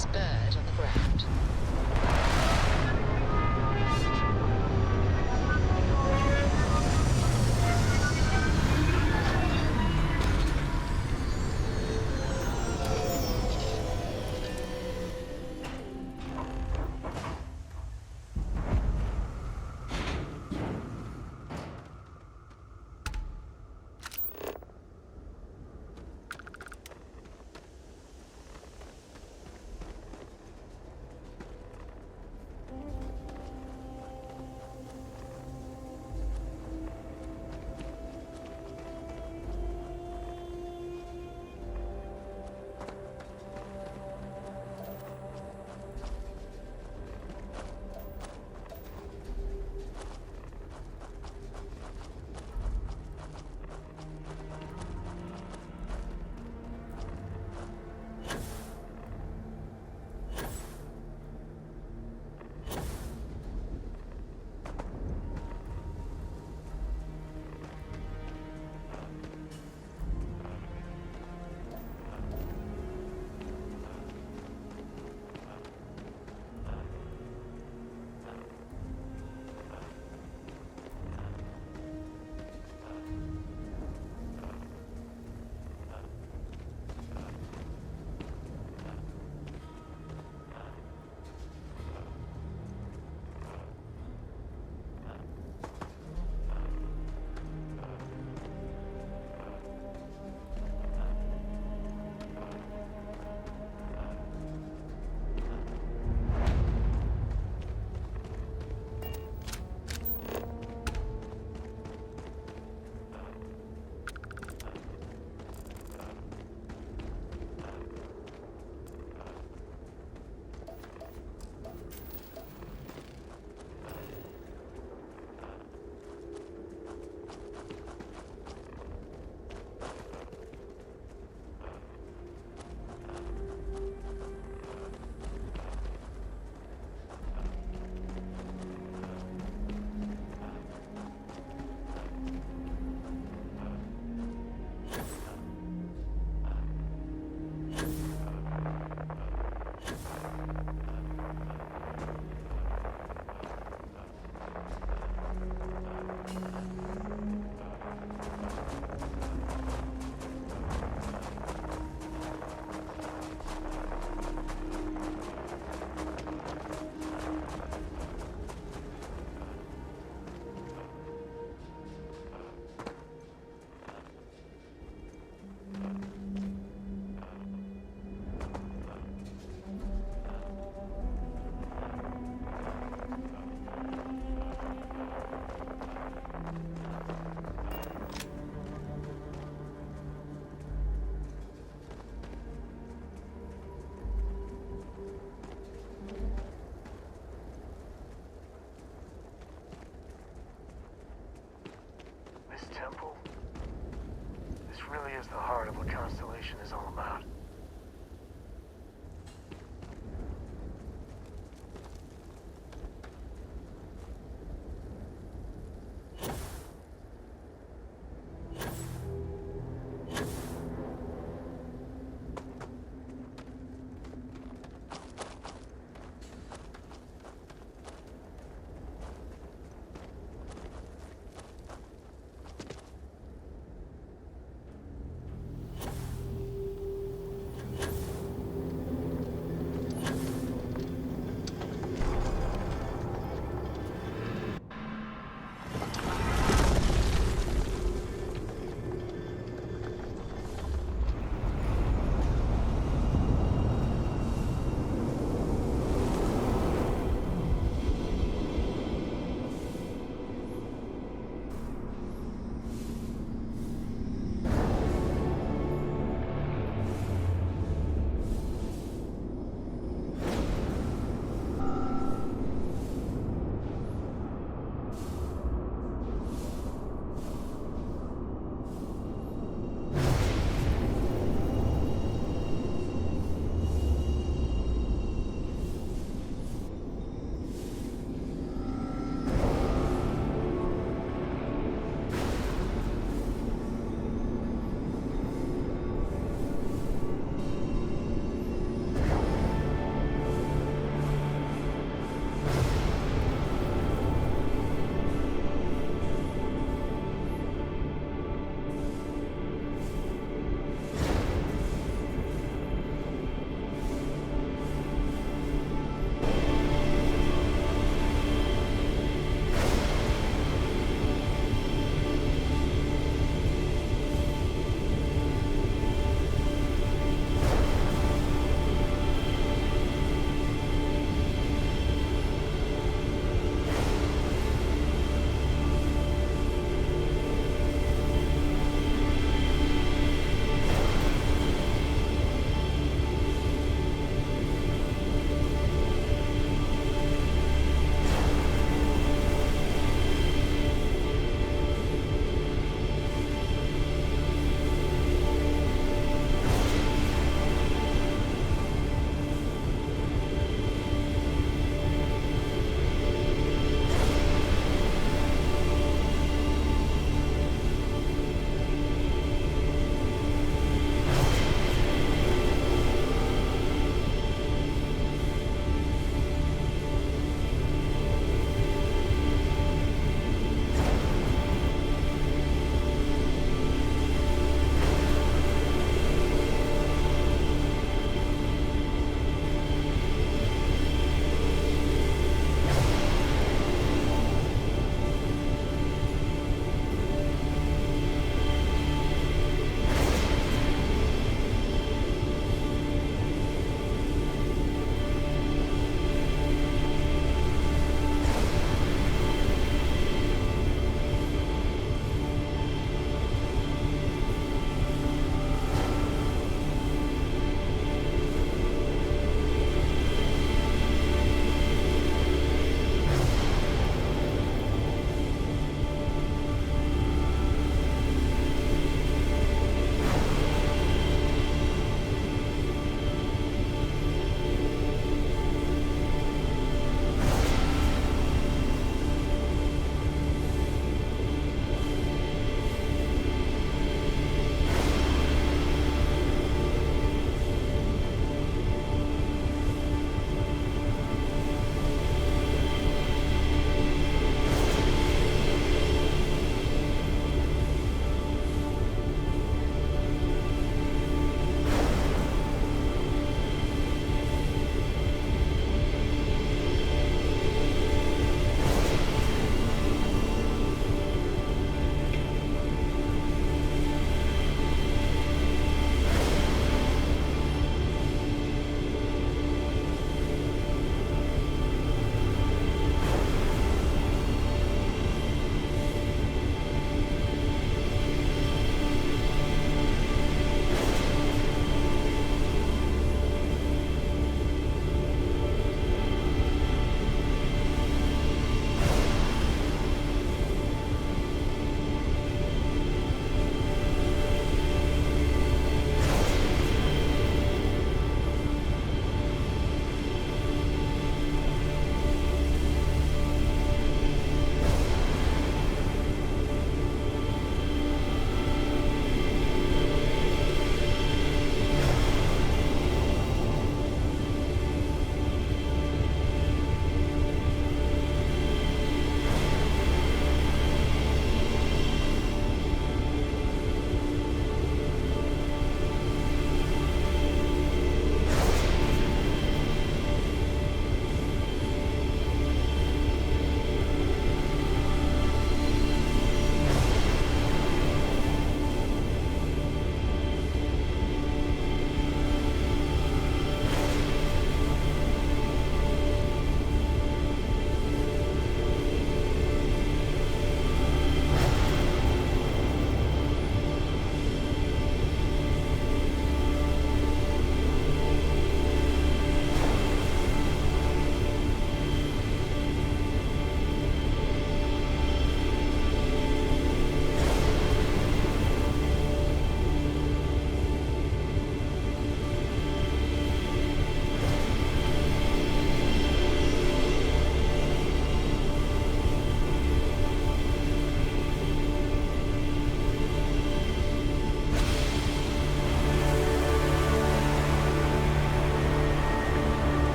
this bird on the ground. Temple. This really is the heart of what Constellation is all about.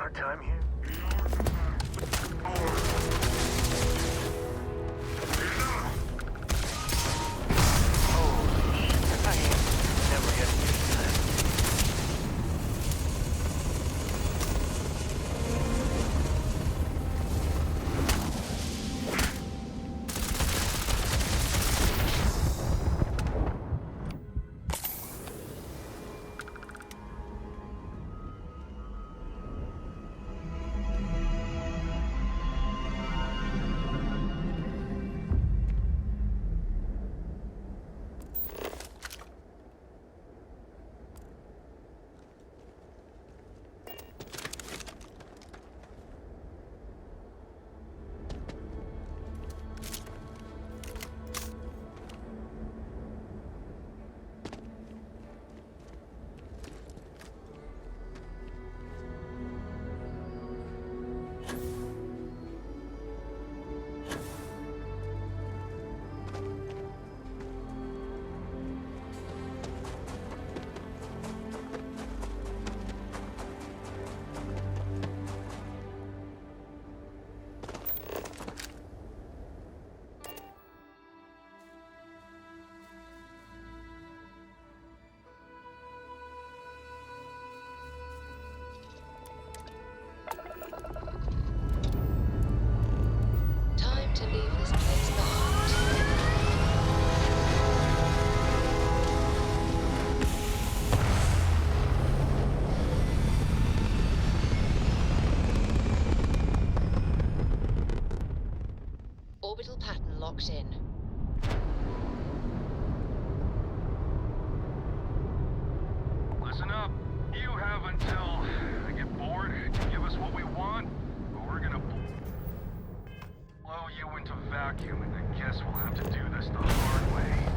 Our time here? Holy shit, I ain't never getting used to that. Time to leave this place behind. Orbital pattern locked in. Listen up. You have until I get bored to give us what we want, or we're gonna blow you into vacuum, and I guess we'll have to do this the hard way.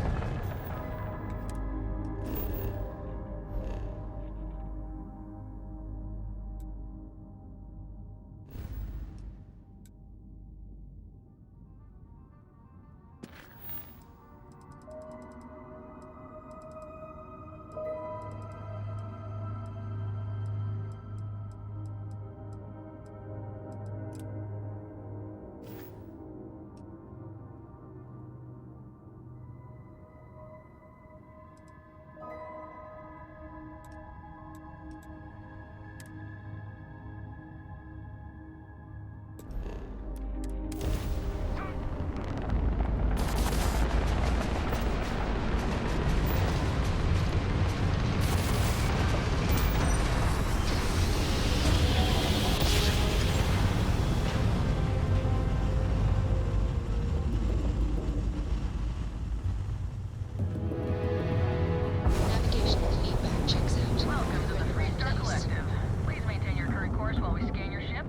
Navigational feedback checks out. Welcome to the Right Freestar place. Collective. Please maintain your current course while we scan your ship.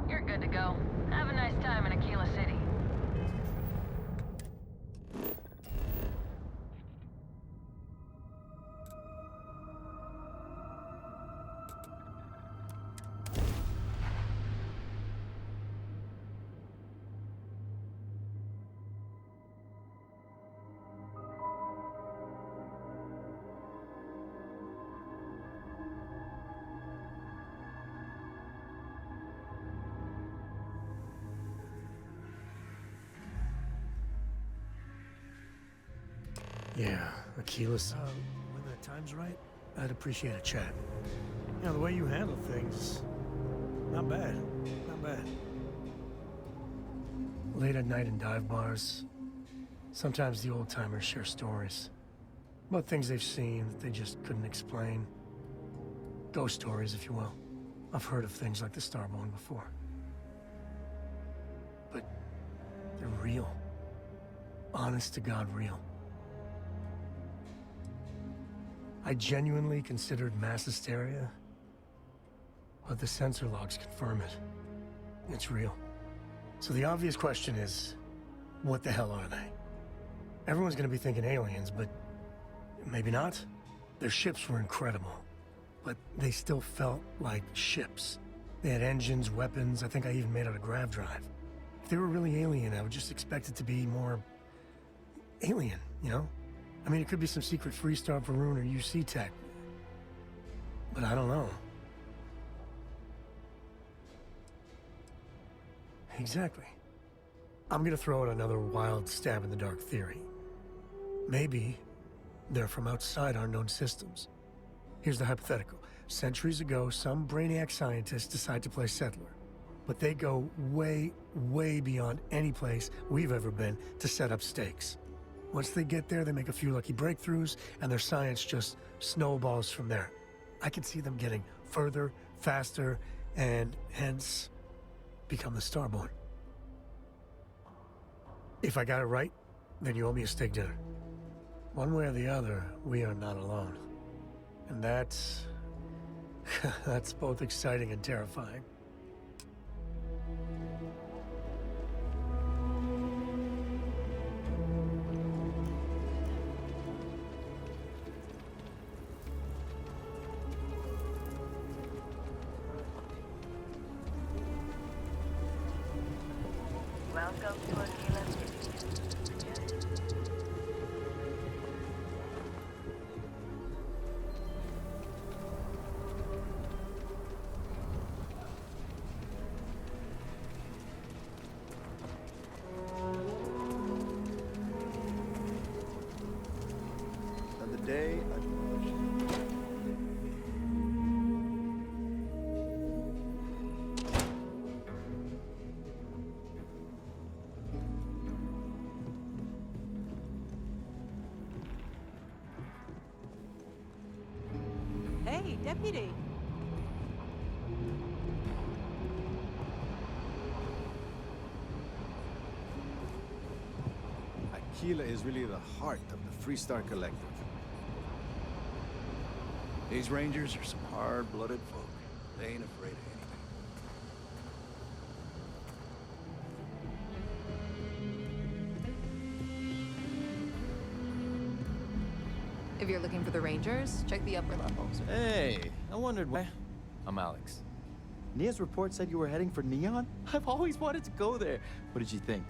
You're good to go. Have a nice time in Aquila City. Yeah, Achilles. When the time's right, I'd appreciate a chat. You know, the way you handle things, not bad. Not bad. Late at night in dive bars, sometimes the old-timers share stories about things they've seen that they just couldn't explain. Ghost stories, if you will. I've heard of things like the Starborn before. But they're real. Honest to God real. I genuinely considered mass hysteria, but the sensor logs confirm it. It's real. So the obvious question is, what the hell are they? Everyone's gonna be thinking aliens, but maybe not. Their ships were incredible, but they still felt like ships. They had engines, weapons, I think I even made out a grav drive. If they were really alien, I would just expect it to be more alien, you know? I mean, it could be some secret Freestar Varun or UC tech. But I don't know. Exactly. I'm gonna throw out another wild stab-in-the-dark theory. Maybe they're from outside our known systems. Here's the hypothetical. Centuries ago, some brainiac scientists decide to play settler. But they go way, way beyond any place we've ever been to set up stakes. Once they get there, they make a few lucky breakthroughs, and their science just snowballs from there. I can see them getting further, faster, and hence become the Starborn. If I got it right, then you owe me a steak dinner. One way or the other, we are not alone. And that's... that's both exciting and terrifying. Welcome to Aquila City. Another day, Hey, deputy. Aquila is really the heart of the Freestar Collective. These Rangers are some hard-blooded folk. They ain't afraid of anything. If you're looking for the Rangers, check the upper levels. Hey, I wondered why. I'm Alex. Nia's report said you were heading for Neon? I've always wanted to go there. What did you think?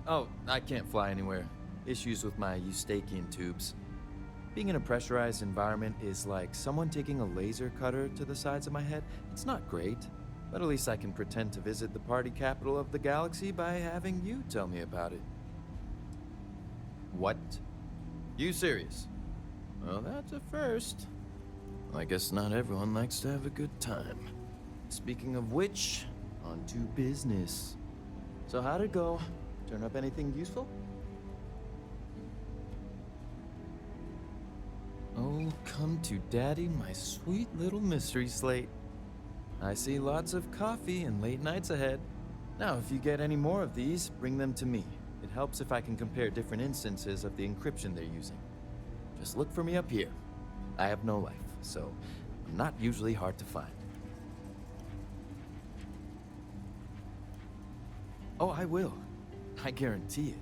Oh, I can't fly anywhere. Issues with my Eustachian tubes. Being in a pressurized environment is like someone taking a laser cutter to the sides of my head. It's not great, but at least I can pretend to visit the party capital of the galaxy by having you tell me about it. What? You serious? Well, that's a first. I guess not everyone likes to have a good time. Speaking of which, on to business. So how'd it go? Turn up anything useful? Oh, come to daddy, my sweet little mystery slate. I see lots of coffee and late nights ahead. Now, if you get any more of these, bring them to me. It helps if I can compare different instances of the encryption they're using. Just look for me up here. I have no life, so I'm not usually hard to find. Oh, I will. I guarantee it.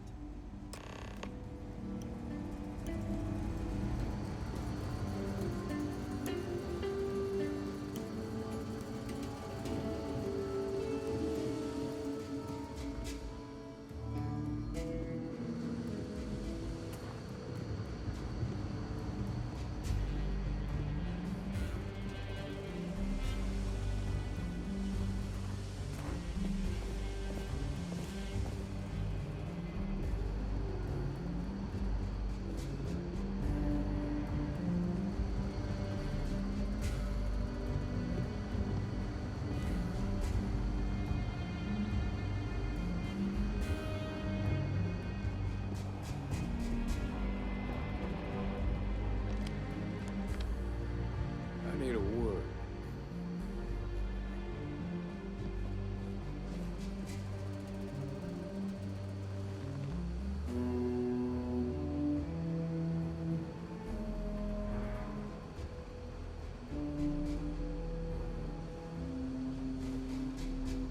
I need a word.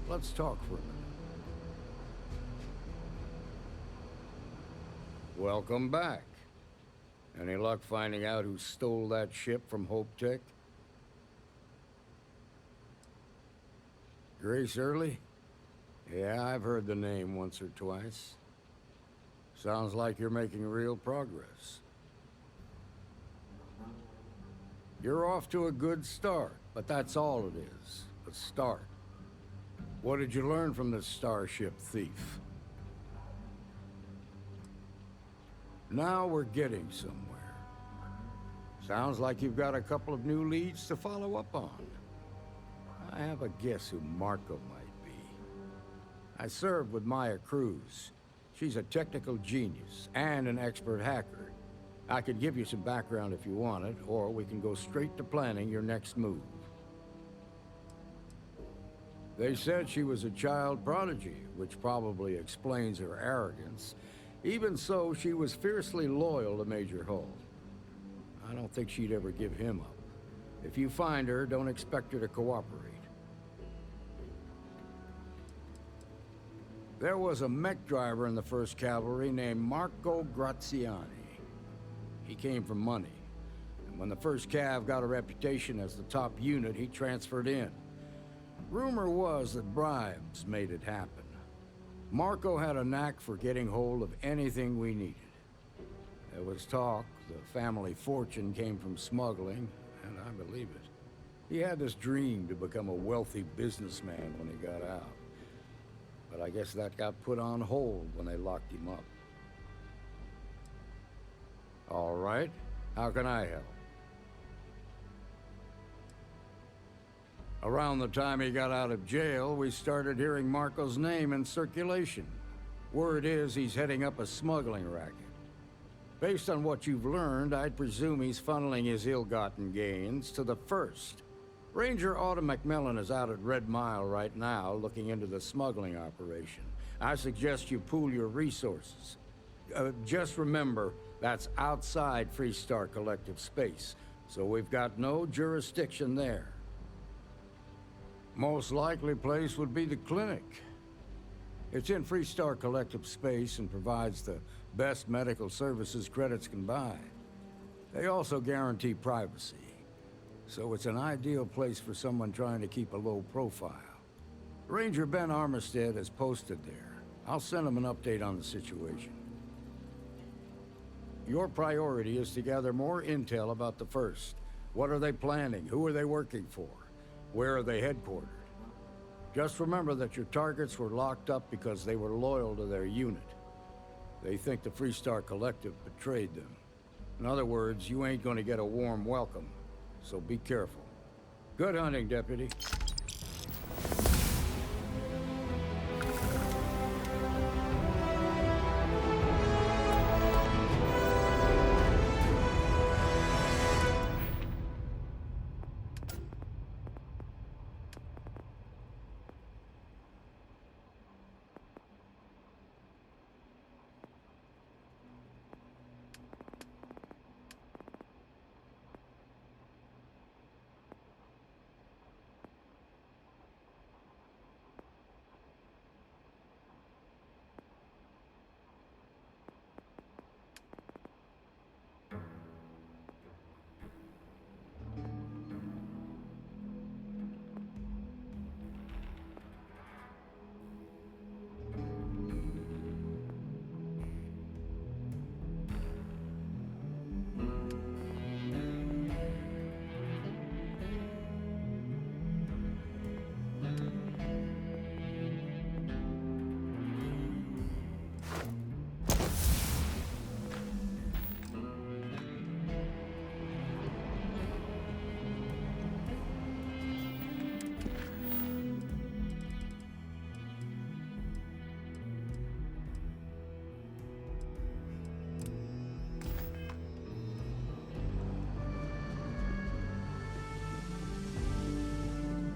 Let's talk for a minute. Welcome back. Any luck finding out who stole that ship from Hope Tech? Grace Early? Yeah, I've heard the name once or twice. Sounds like you're making real progress. You're off to a good start, but that's all it is. A start. What did you learn from this starship thief? Now we're getting somewhere. Sounds like you've got a couple of new leads to follow up on. I have a guess who Marco might be. I served with Maya Cruz. She's a technical genius and an expert hacker. I could give you some background if you want it, or we can go straight to planning your next move. They said she was a child prodigy, which probably explains her arrogance. Even so, she was fiercely loyal to Major Hull. I don't think she'd ever give him up. If you find her, don't expect her to cooperate. There was a mech driver in the 1st Cavalry named Marco Graziani. He came from money, and when the 1st Cav got a reputation as the top unit, he transferred in. Rumor was that bribes made it happen. Marco had a knack for getting hold of anything we needed. There was talk the family fortune came from smuggling, and I believe it. He had this dream to become a wealthy businessman when he got out. But I guess that got put on hold when they locked him up. All right, how can I help? Around the time he got out of jail, we started hearing Marco's name in circulation. Word is he's heading up a smuggling racket. Based on what you've learned, I'd presume he's funneling his ill-gotten gains to the 1st. Ranger Autumn McMillan is out at Red Mile right now, looking into the smuggling operation. I suggest you pool your resources. Just remember, that's outside Freestar Collective space, so we've got no jurisdiction there. Most likely place would be the clinic. It's in Freestar Collective space and provides the best medical services credits can buy. They also guarantee privacy, so it's an ideal place for someone trying to keep a low profile. Ranger Ben Armistead is posted there. I'll send him an update on the situation. Your priority is to gather more intel about the 1st. What are they planning? Who are they working for? Where are they headquartered? Just remember that your targets were locked up because they were loyal to their unit. They think the Freestar Collective betrayed them. In other words, you ain't gonna get a warm welcome, so be careful. Good hunting, Deputy.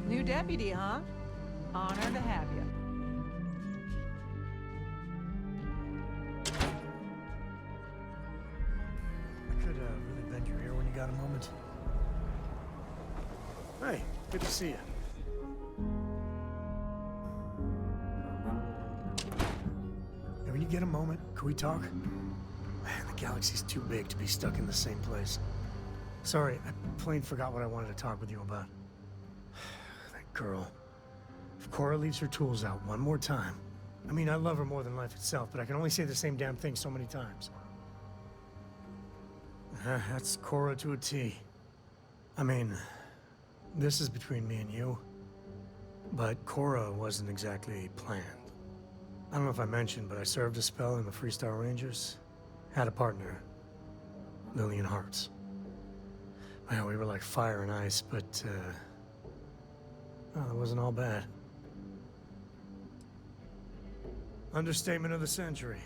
New deputy, huh? Honor to have you. I could really bend your ear when you got a moment. Hey, good to see you. Hey, when you get a moment, can we talk? Man, the galaxy's too big to be stuck in the same place. Sorry, I plain forgot what I wanted to talk with you about. That girl. If Cora leaves her tools out one more time, I mean, I love her more than life itself, but I can only say the same damn thing so many times. That's Cora to a T. I mean, this is between me and you, but Cora wasn't exactly planned. I don't know if I mentioned, but I served a spell in the Freestar Rangers. Had a partner, Lillian Hartz. Well, we were like fire and ice, but, well, it wasn't all bad. Understatement of the century.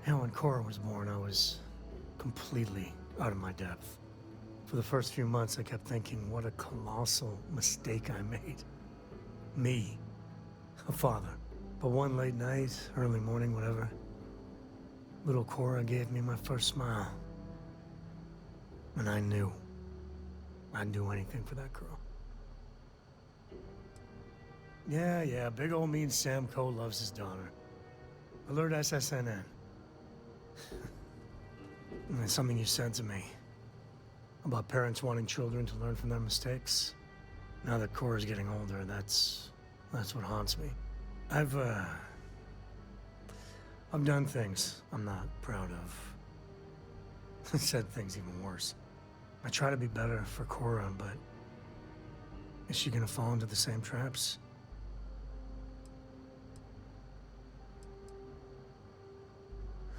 Hell, when Cora was born, I was completely out of my depth. For the first few months, I kept thinking, what a colossal mistake I made. Me, a father. But one late night, early morning, whatever, little Cora gave me my first smile. And I knew I'd do anything for that girl. Yeah, big old mean Sam Coe loves his daughter. Alert SSNN. And there's something you said to me about parents wanting children to learn from their mistakes. Now that Cora's getting older, that's what haunts me. I've done things I'm not proud of. Said things even worse. I try to be better for Cora, but is she gonna fall into the same traps?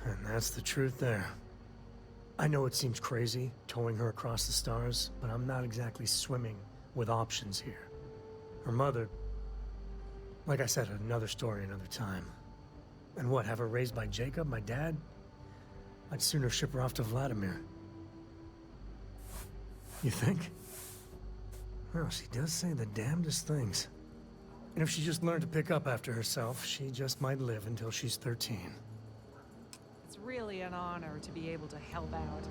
And that's the truth there. I know it seems crazy, towing her across the stars, but I'm not exactly swimming with options here. Her mother, like I said, another story, another time. And what, have her raised by Jacob, my dad? I'd sooner ship her off to Vladimir. You think? Well, she does say the damnedest things. And if she just learned to pick up after herself, she just might live until she's 13. It's really an honor to be able to help out.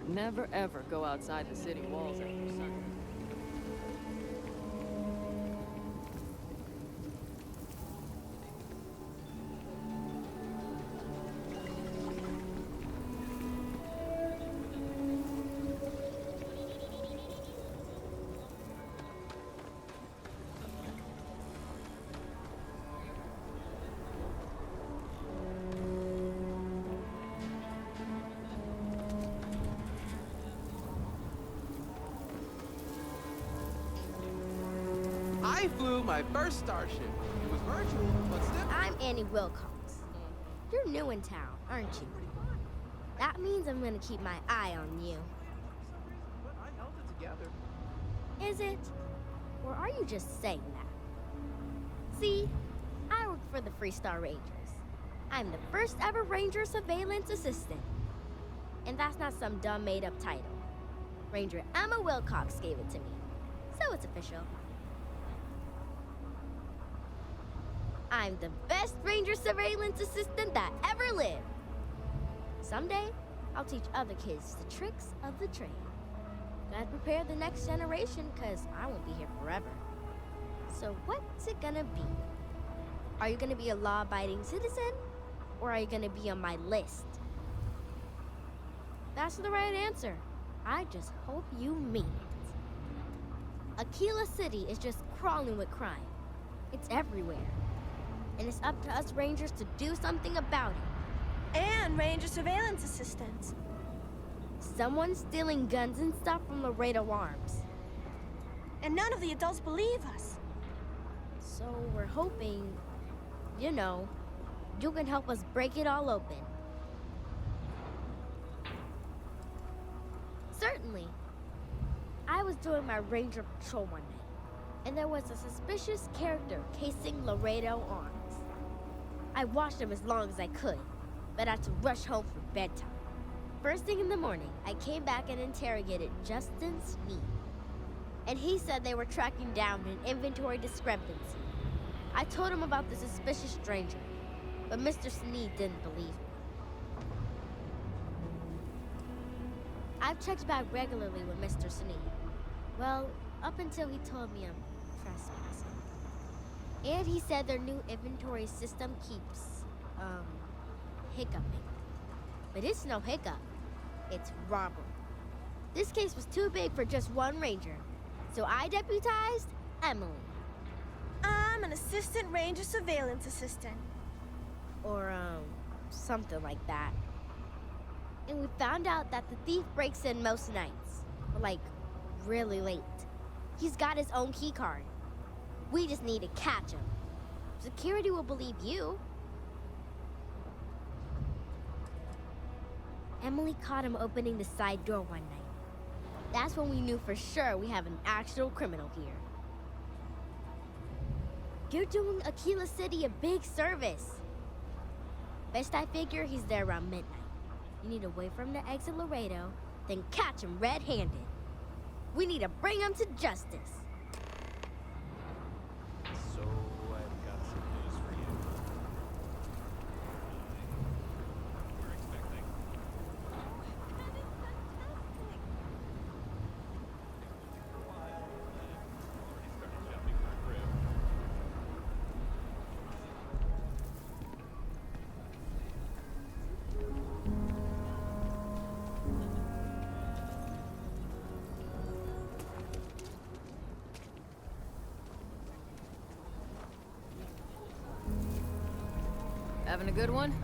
Never ever go outside the city walls after sunset. I flew my first Starship. It was virtual, but still. I'm Annie Wilcox. You're new in town, aren't you? That means I'm gonna keep my eye on you. But I held it together. Is it? Or are you just saying that? See, I work for the Freestar Rangers. I'm the first ever Ranger Surveillance Assistant. And that's not some dumb made-up title. Ranger Emma Wilcox gave it to me. So it's official. I'm the best Ranger Surveillance Assistant that ever lived. Someday, I'll teach other kids the tricks of the trade. Gotta prepare the next generation, cause I won't be here forever. So what's it gonna be? Are you gonna be a law-abiding citizen? Or are you gonna be on my list? That's the right answer. I just hope you mean it. Aquila City is just crawling with crime. It's everywhere. And it's up to us Rangers to do something about it. And Ranger Surveillance Assistants. Someone's stealing guns and stuff from Laredo Arms. And none of the adults believe us. So we're hoping, you know, you can help us break it all open. Certainly. I was doing my ranger patrol one night, and there was a suspicious character casing Laredo Arms. I watched him as long as I could, but I had to rush home for bedtime. First thing in the morning, I came back and interrogated Justin Sneed. And he said they were tracking down an inventory discrepancy. I told him about the suspicious stranger, but Mr. Sneed didn't believe me. I've checked back regularly with Mr. Sneed. Well, up until he told me I'm trespassing. And he said their new inventory system keeps, hiccuping. But it's no hiccup. It's robbery. This case was too big for just one ranger, so I deputized Emily. I'm an assistant ranger surveillance assistant. Or, something like that. And we found out that the thief breaks in most nights, but like, really late. He's got his own key card. We just need to catch him. Security will believe you. Emily caught him opening the side door one night. That's when we knew for sure we have an actual criminal here. You're doing Aquila City a big service. Best I figure he's there around midnight. You need to wait for him to exit Laredo, then catch him red-handed. We need to bring him to justice. So, I've got some news for you. We're expecting. Already started shopping for a crib. Having a good one?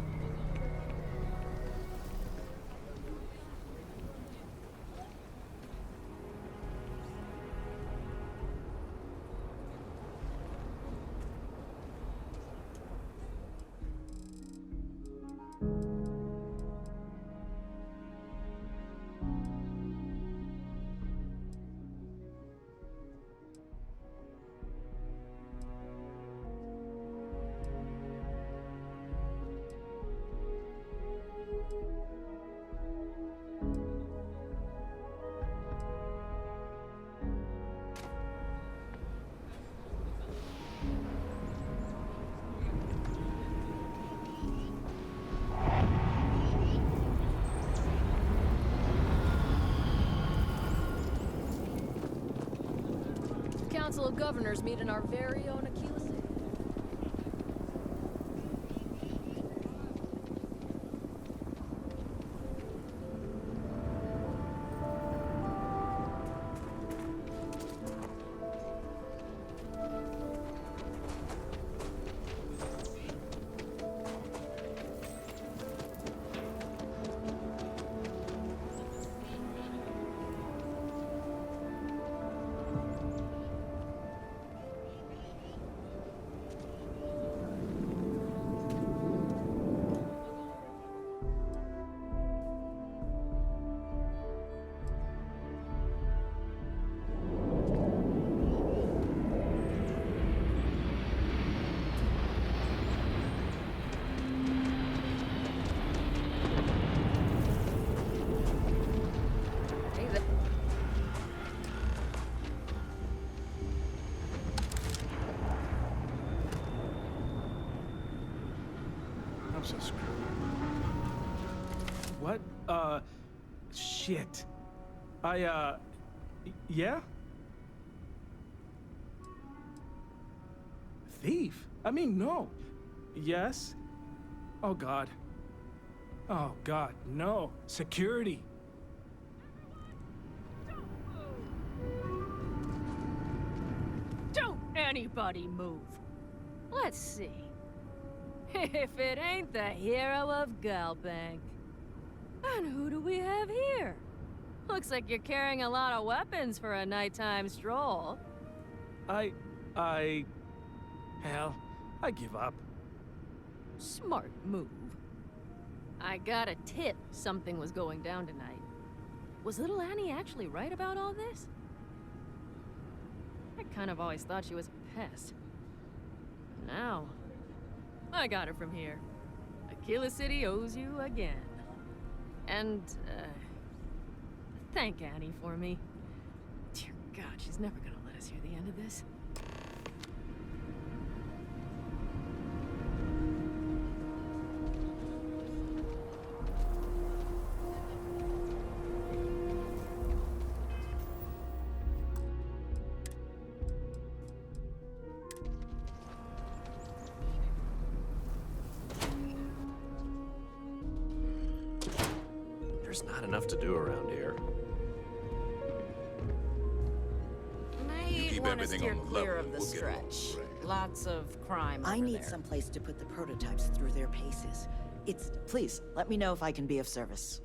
Council of Governors meet in our very own Aquila City. I'm so screwed. What? Shit. Yeah? Thief? I mean, no. Yes? Oh, God. Oh, God, no. Security. Don't anybody move. Let's see. If it ain't the hero of Galbank. And who do we have here? Looks like you're carrying a lot of weapons for a nighttime stroll. Hell, I give up. Smart move. I got a tip something was going down tonight. Was little Annie actually right about all this? I kind of always thought she was a pest. Now, I got her from here. Aquila City owes you again. And, thank Annie for me. Dear God, she's never gonna let us hear the end of this. There's not enough to do around here. Might want to steer clear of the stretch. Lots of crime I over need there. some place to put the prototypes through their paces. Please, let me know if I can be of service.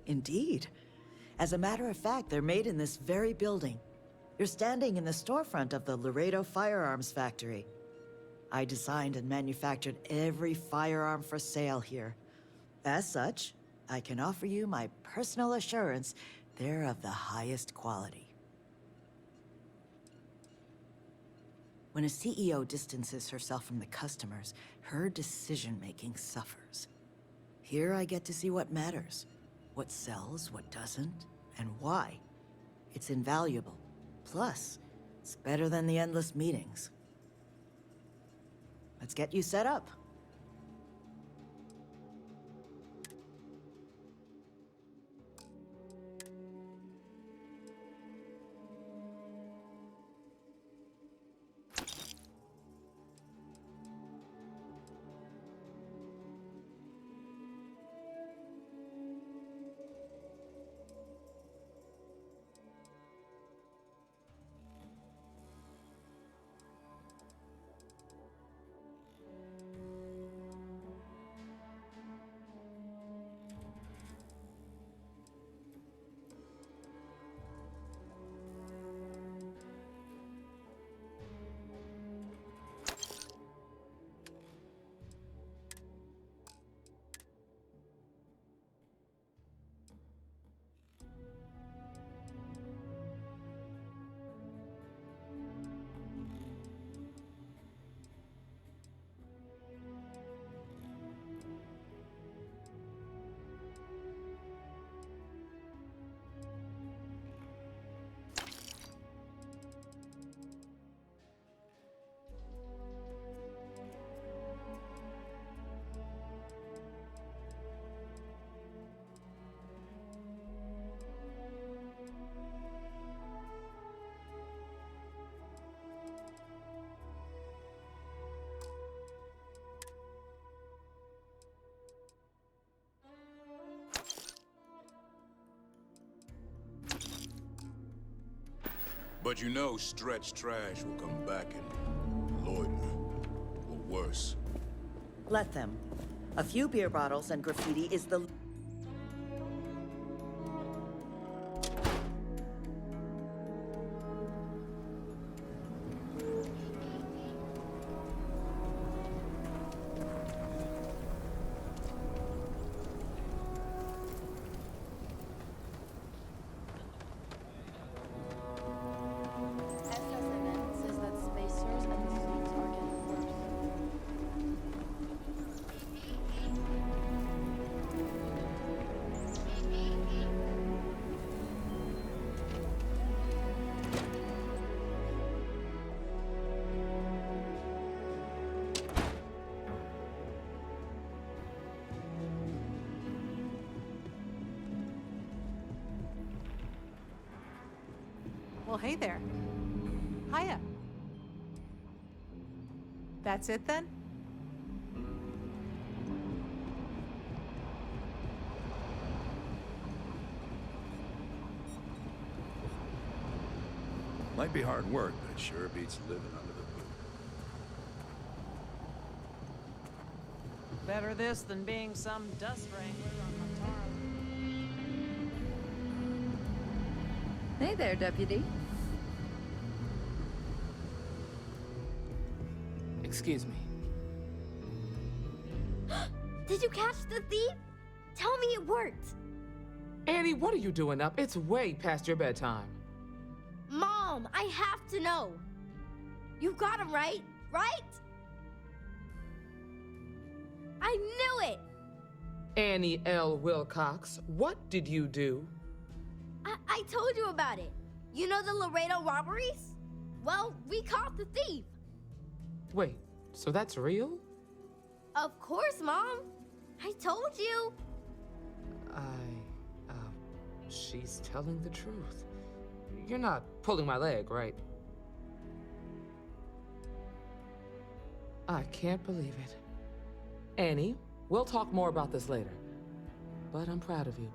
Indeed. As a matter of fact, they're made in this very building. You're standing in the storefront of the Laredo Firearms Factory. I designed and manufactured every firearm for sale here. As such, I can offer you my personal assurance they're of the highest quality. When a CEO distances herself from the customers, her decision-making suffers. Here I get to see what matters, what sells, what doesn't, and why. It's invaluable. Plus, it's better than the endless meetings. Let's get you set up. But you know Stretch Trash will come back and loiter, or worse. Let them. A few beer bottles and graffiti is the... says that spacers and the fleets are getting worse. Well, hey there. Hiya. That's it then? Might be hard work, but it sure beats living under the boot. Better this than being some dust wrangler on Hey there, Deputy. Excuse me. Did you catch the thief? Tell me it worked. Annie, what are you doing up? It's way past your bedtime. Mom, I have to know. You got him right? Right? I knew it! Annie L. Wilcox, what did you do? I told you about it. You know the Laredo robberies? Well, we caught the thief. Wait, so that's real? Of course, Mom. I told you. She's telling the truth. You're not pulling my leg, right? I can't believe it. Annie, we'll talk more about this later. but I'm proud of you.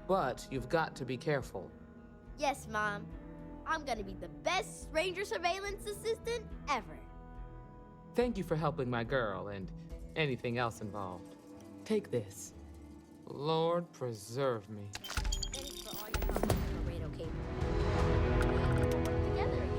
But you've got to be careful. Yes, Mom. I'm gonna be the best ranger surveillance assistant ever. Thank you for helping my girl and anything else involved. Take this. Lord preserve me. Thanks for all your help with the Laredo cable. Maybe we'll work together again.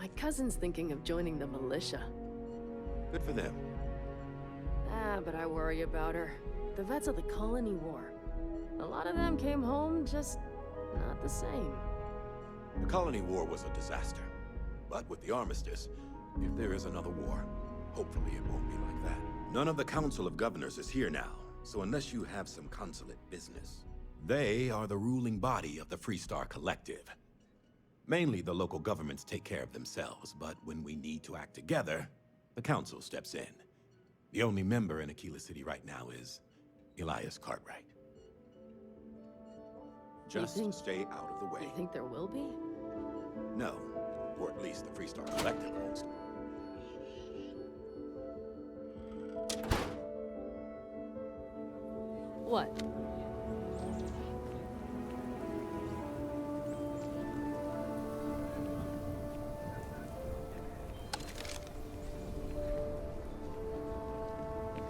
My cousin's thinking of joining the militia. Good for them. But I worry about her. The vets of the Colony War. A lot of them came home just not the same. The Colony War was a disaster. But with the armistice, if there is another war, hopefully it won't be like that. None of the Council of Governors is here now, so unless you have some consulate business, they are the ruling body of the Freestar Collective. Mainly, the local governments take care of themselves, but when we need to act together, the Council steps in. The only member in Aquila City right now is Elias Cartwright. Just stay out of the way. You think there will be? No, or at least the Freestar Collective won't. What?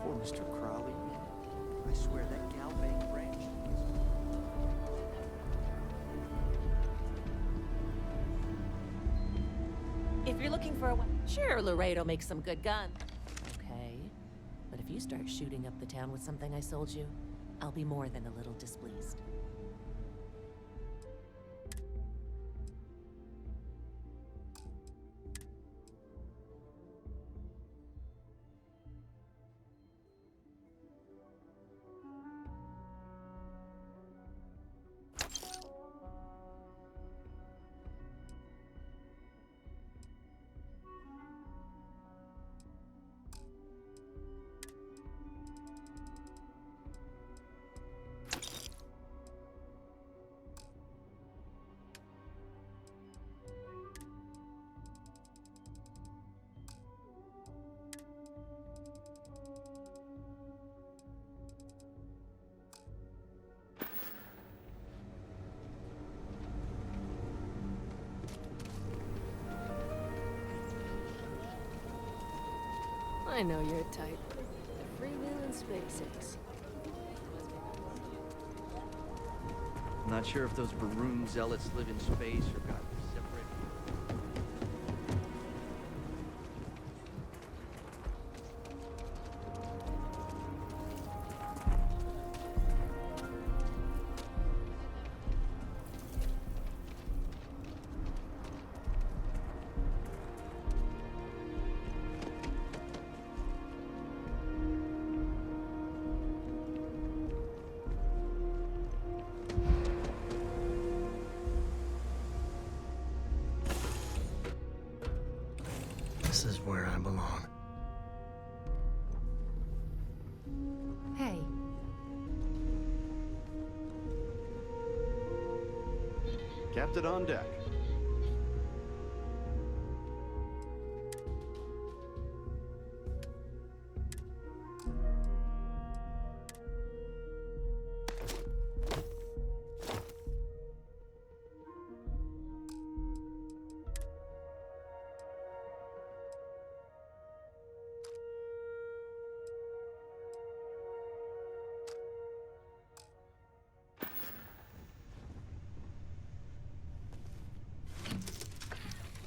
Poor Mr. Crowley. I swear that Galbank branch. If you're looking for a weapon, sure, Laredo makes some good guns. Okay, but if you start shooting up the town with something I sold you, I'll be more than a little displeased. I know your type. Freewheeling SpaceX. I'm not sure if those Baroon zealots live in space or got separated. This is where I belong. Hey. Captain on deck.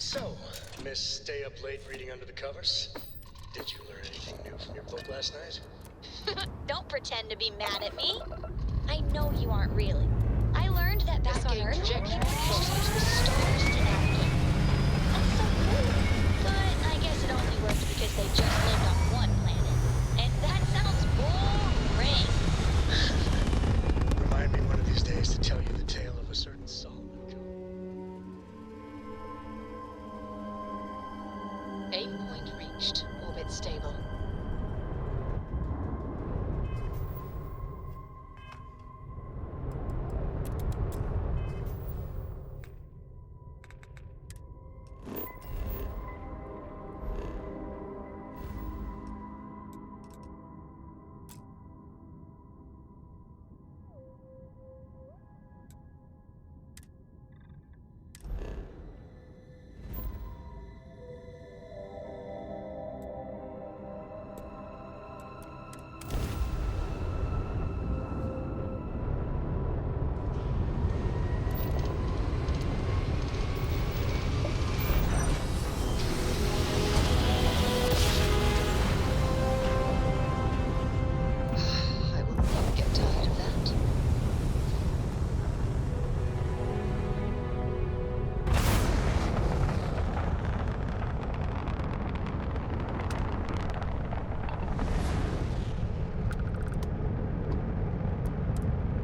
So, Miss Stay Up Late reading under the covers? Did you learn anything new from your book last night? Don't pretend to be mad at me. I know you aren't really. I learned that back on Earth, trajectory people use the stars to navigate. That's so cool. But I guess it only worked because they just lived on one planet. And that sounds boring. Remind me one of these days to tell you the tale of a certain Solomon. Aim point reached. Orbit stable. I will never get tired of that.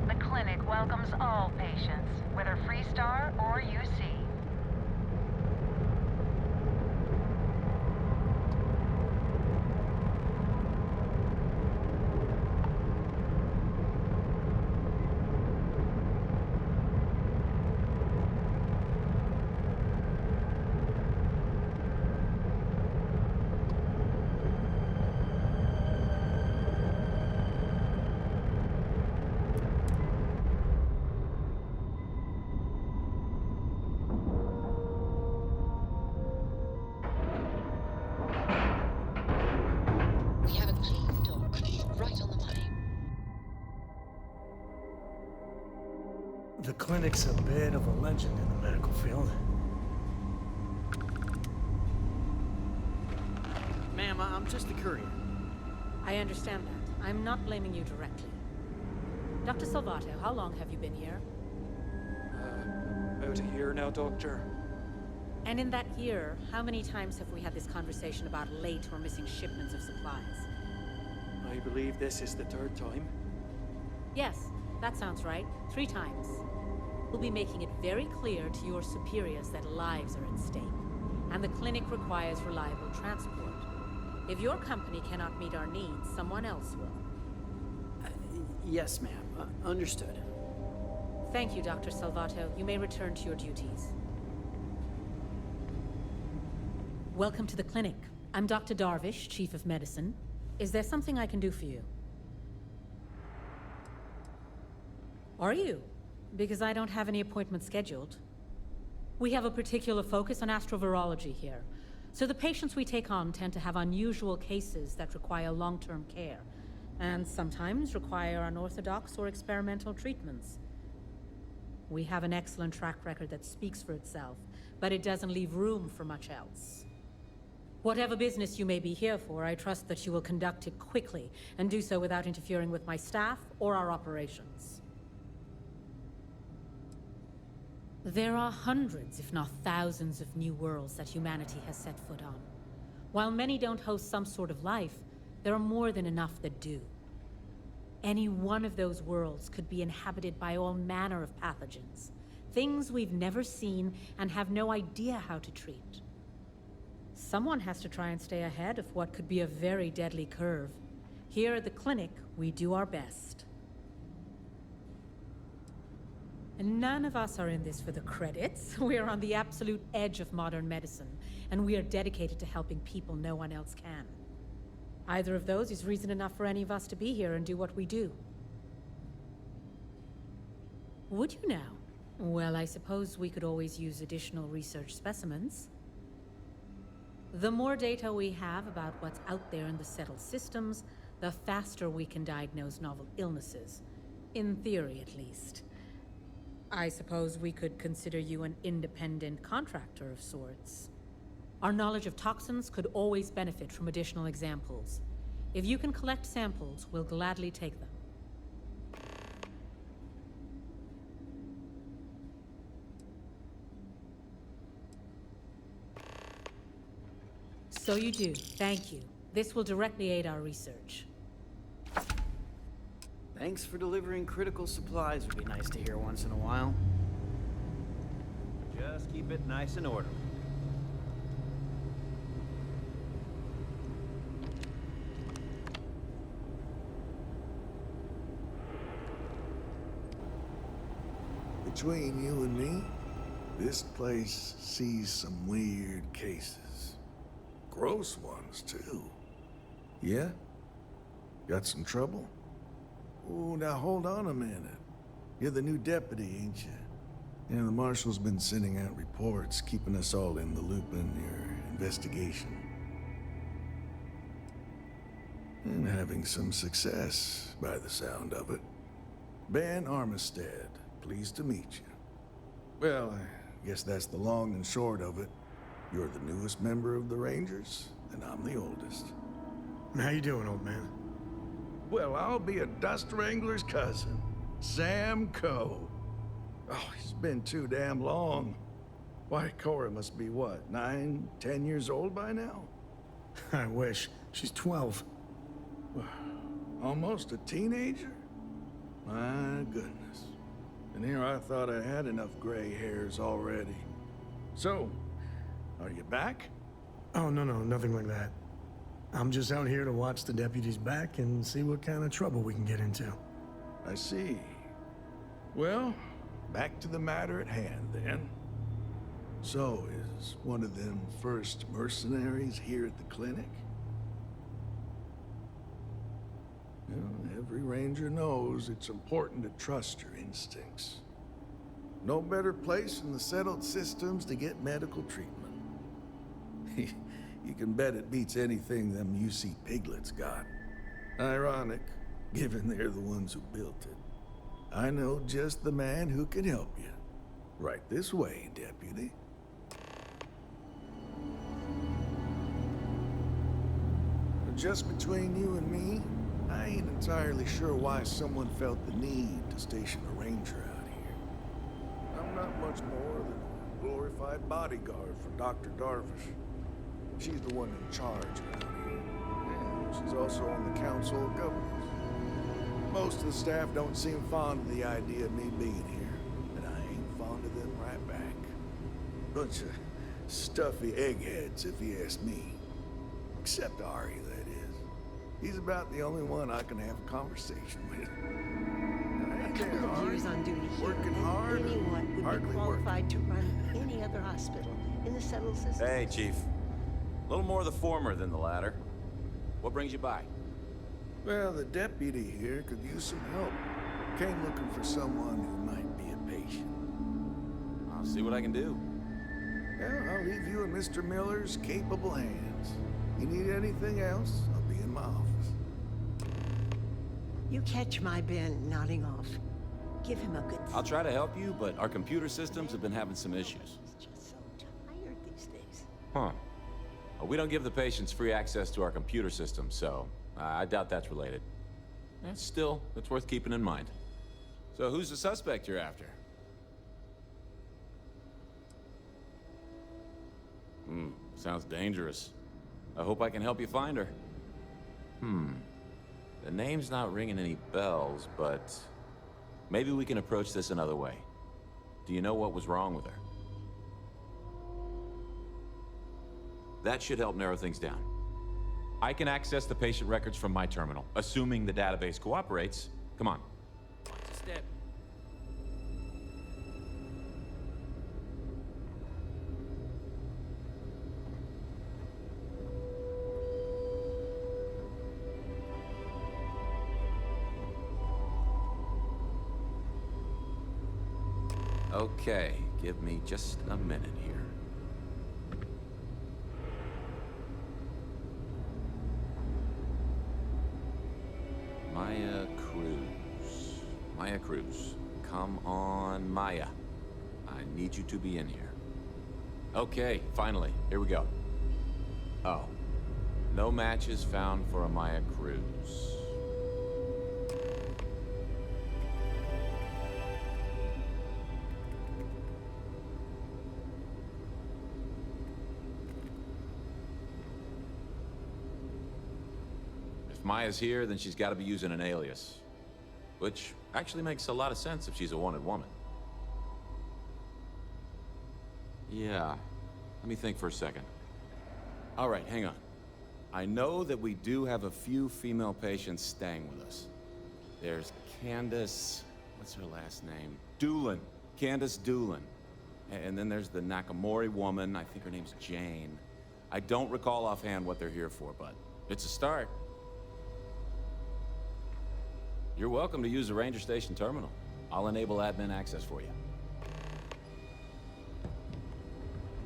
The clinic welcomes all patients, whether Freestar or UC. We have a clean dock, right on the money. The clinic's a bit of a legend in the medical field. Ma'am, I'm just a courier. I understand that. I'm not blaming you directly. Dr. Salvato, how long have you been here? About a year now, Doctor. And in that year, how many times have we had this conversation about late or missing shipments of supplies? I believe this is the third time. Yes, that sounds right. 3 times. We'll be making it very clear to your superiors that lives are at stake, and the clinic requires reliable transport. If your company cannot meet our needs, someone else will. Yes, ma'am. Understood. Thank you, Dr. Salvato. You may return to your duties. Welcome to the clinic. I'm Dr. Darvish, Chief of Medicine. Is there something I can do for you? Are you? Because I don't have any appointments scheduled. We have a particular focus on astrovirology here. So the patients we take on tend to have unusual cases that require long-term care, and sometimes require unorthodox or experimental treatments. We have an excellent track record that speaks for itself, but it doesn't leave room for much else. Whatever business you may be here for, I trust that you will conduct it quickly, and do so without interfering with my staff or our operations. There are hundreds, if not thousands, of new worlds that humanity has set foot on. While many don't host some sort of life, there are more than enough that do. Any one of those worlds could be inhabited by all manner of pathogens, things we've never seen and have no idea how to treat. Someone has to try and stay ahead of what could be a very deadly curve. Here at the clinic, we do our best. And none of us are in this for the credits. We are on the absolute edge of modern medicine, and we are dedicated to helping people no one else can. Either of those is reason enough for any of us to be here and do what we do. Would you now? Well, I suppose we could always use additional research specimens. The more data we have about what's out there in the settled systems, the faster we can diagnose novel illnesses. In theory, at least. I suppose we could consider you an independent contractor of sorts. Our knowledge of toxins could always benefit from additional examples. If you can collect samples, we'll gladly take them. So you do. Thank you. This will directly aid our research. Thanks for delivering critical supplies would be nice to hear once in a while. Just keep it nice and orderly. Between you and me, this place sees some weird cases. Gross ones, too. Yeah? Got some trouble? Oh, now hold on a minute. You're the new deputy, ain't you? Yeah, the marshal's been sending out reports, keeping us all in the loop in your investigation. And having some success, by the sound of it. Ben Armistead, pleased to meet you. Well, I guess that's the long and short of it. You're the newest member of the Rangers, and I'm the oldest. How you doing, old man? Well, I'll be a dust wrangler's cousin, Sam Coe. Oh, it's been too damn long. Why, Cora must be what, 9, 10 years old by now? I wish. She's 12. Almost a teenager? My goodness. And here I thought I had enough gray hairs already. So, are you back? Oh, no, nothing like that. I'm just out here to watch the deputies back and see what kind of trouble we can get into. I see. Well, back to the matter at hand, then. So, is one of them first mercenaries here at the clinic? Well, every ranger knows it's important to trust your instincts. No better place in the settled systems to get medical treatment. You can bet it beats anything them UC piglets got. Ironic, given they're the ones who built it. I know just the man who can help you. Right this way, deputy. Just between you and me, I ain't entirely sure why someone felt the need to station a ranger out here. I'm not much more than a glorified bodyguard for Dr. Darvish. She's the one in charge around here. And she's also on the Council of Governors. Most of the staff don't seem fond of the idea of me being here, and I ain't fond of them right back. Bunch of stuffy eggheads, if you ask me. Except Ari, that is. He's about the only one I can have a conversation with. A couple of years on duty here, working hard, anyone would be qualified to run any other hospital in the settled system. Hey, Chief. A little more the former than the latter. What brings you by? Well, the deputy here could use some help. Came looking for someone who might be a patient. I'll see what I can do. Well, I'll leave you in Mr. Miller's capable hands. You need anything else, I'll be in my office. You catch my Ben nodding off. Give him a good... I'll try to help you, but our computer systems have been having some issues. He's just so tired these days. Huh. Well, we don't give the patients free access to our computer system, so I doubt that's related. Still, it's worth keeping in mind. So who's the suspect you're after? Sounds dangerous. I hope I can help you find her. The name's not ringing any bells, but maybe we can approach this another way. Do you know what was wrong with her? That should help narrow things down. I can access the patient records from my terminal, assuming the database cooperates. Come on. Watch a step. Okay, give me just a minute here. Maya Cruz. Come on, Maya. I need you to be in here. Okay, finally. Here we go. Oh. No matches found for Amaya Cruz. If Maya's here, then she's got to be using an alias. Which actually makes a lot of sense if she's a wanted woman. Yeah. Let me think for a second. All right, hang on. I know that we do have a few female patients staying with us. There's Candace... what's her last name? Doolin. Candace Doolin. And then there's the Nakamori woman. I think her name's Jane. I don't recall offhand what they're here for, but it's a start. You're welcome to use the Ranger Station terminal. I'll enable admin access for you.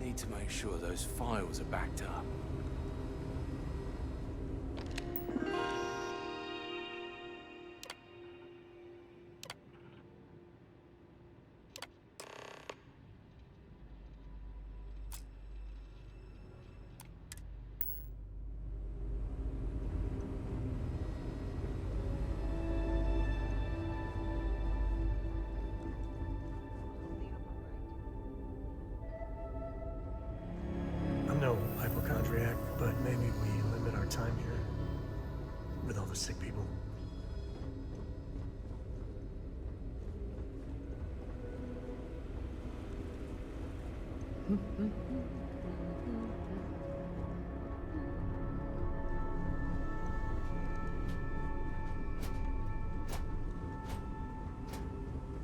Need to make sure those files are backed up. I'm no hypochondriac, but maybe we limit our time here with all the sick people.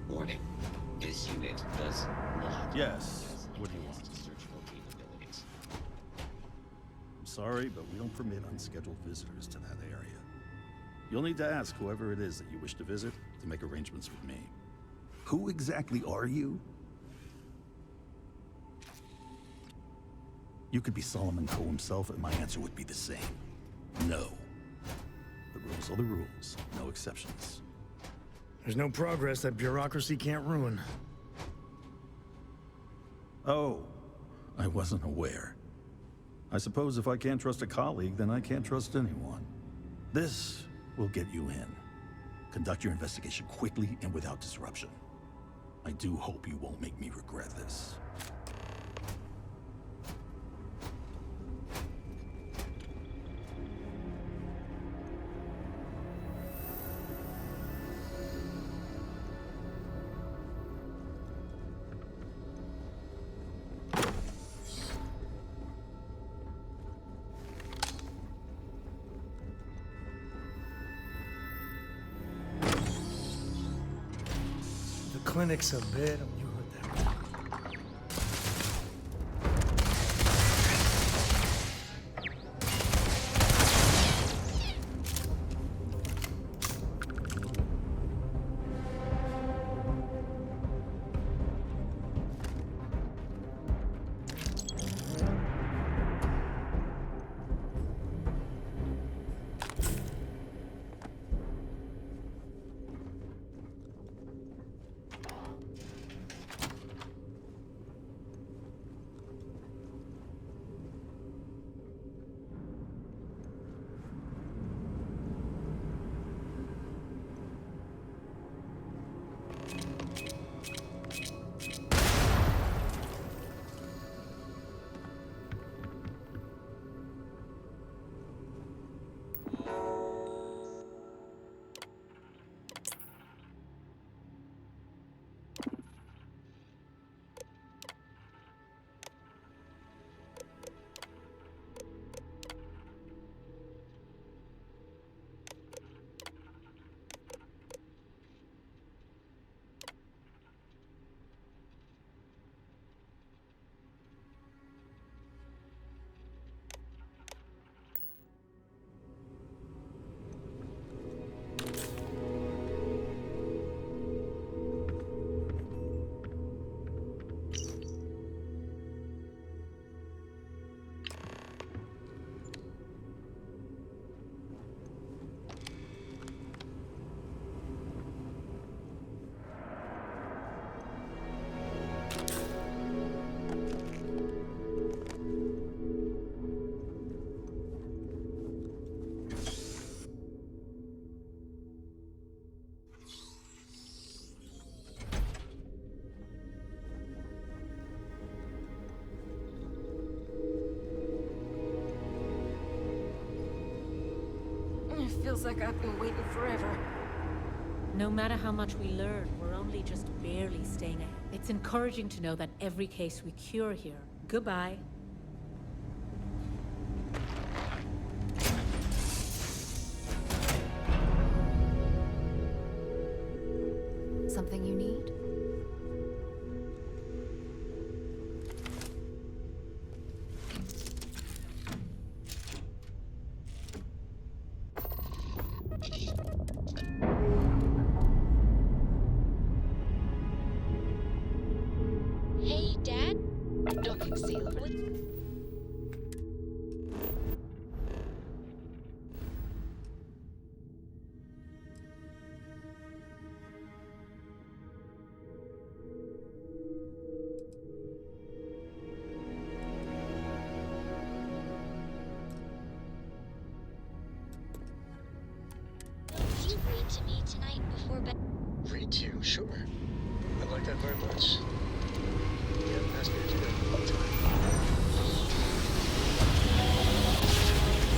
Warning. This unit does not. Yes. What do you want? Searchable capabilities. I'm sorry, but we don't permit unscheduled visitors to that area. You'll need to ask whoever it is that you wish to visit to make arrangements with me. Who exactly are you? You could be Solomon Coe himself, and my answer would be the same. No. The rules are the rules. No exceptions. There's no progress that bureaucracy can't ruin. Oh, I wasn't aware. I suppose if I can't trust a colleague, then I can't trust anyone. This will get you in. Conduct your investigation quickly and without disruption. I do hope you won't make me regret this. The clinic's a bit... You heard that. It feels like I've been waiting forever. No matter how much we learn, we're only just barely staying ahead. It's encouraging to know that every case we cure here. Goodbye. Something you need? Hey, Dad? Docking seal. Will you read to me tonight before bed? Read to you, sure. I'd like that very much. You haven't asked me to do that in a long time.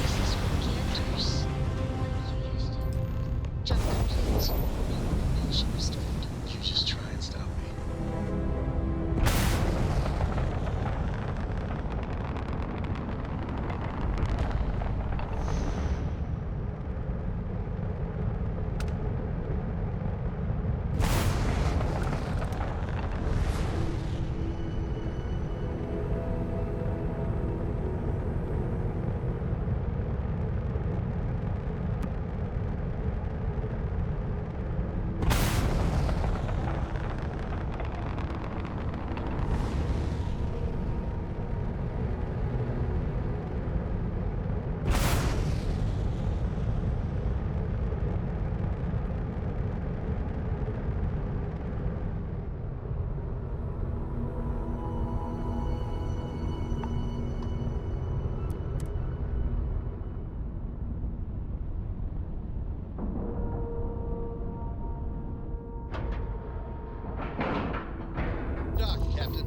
This is for characters you used to. Jump complete. No motion restored. You just try and stop me. Doc, Captain.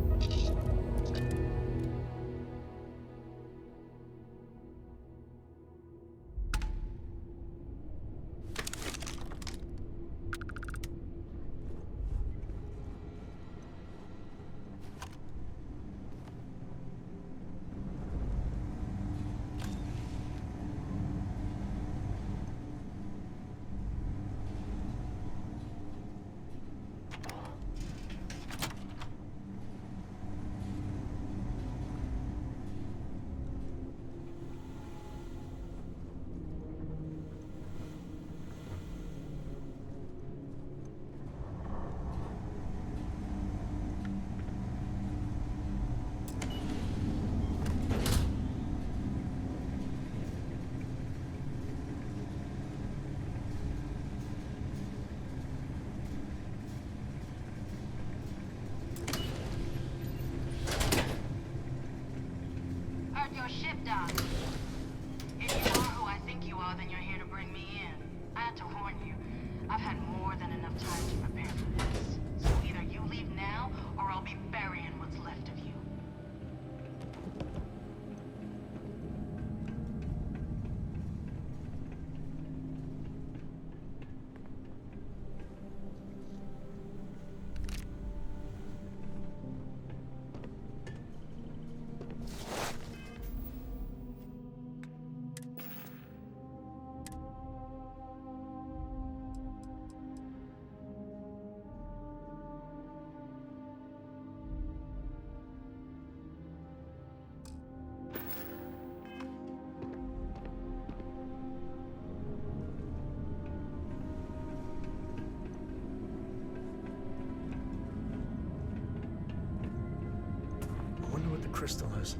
Heard your ship, Doc. If you are who I think you are, then you're here to bring me in. I had to warn you. I've had more than enough time to prepare for this. So either you leave now, or I'll be burying what's left of you. I wonder what the crystal is.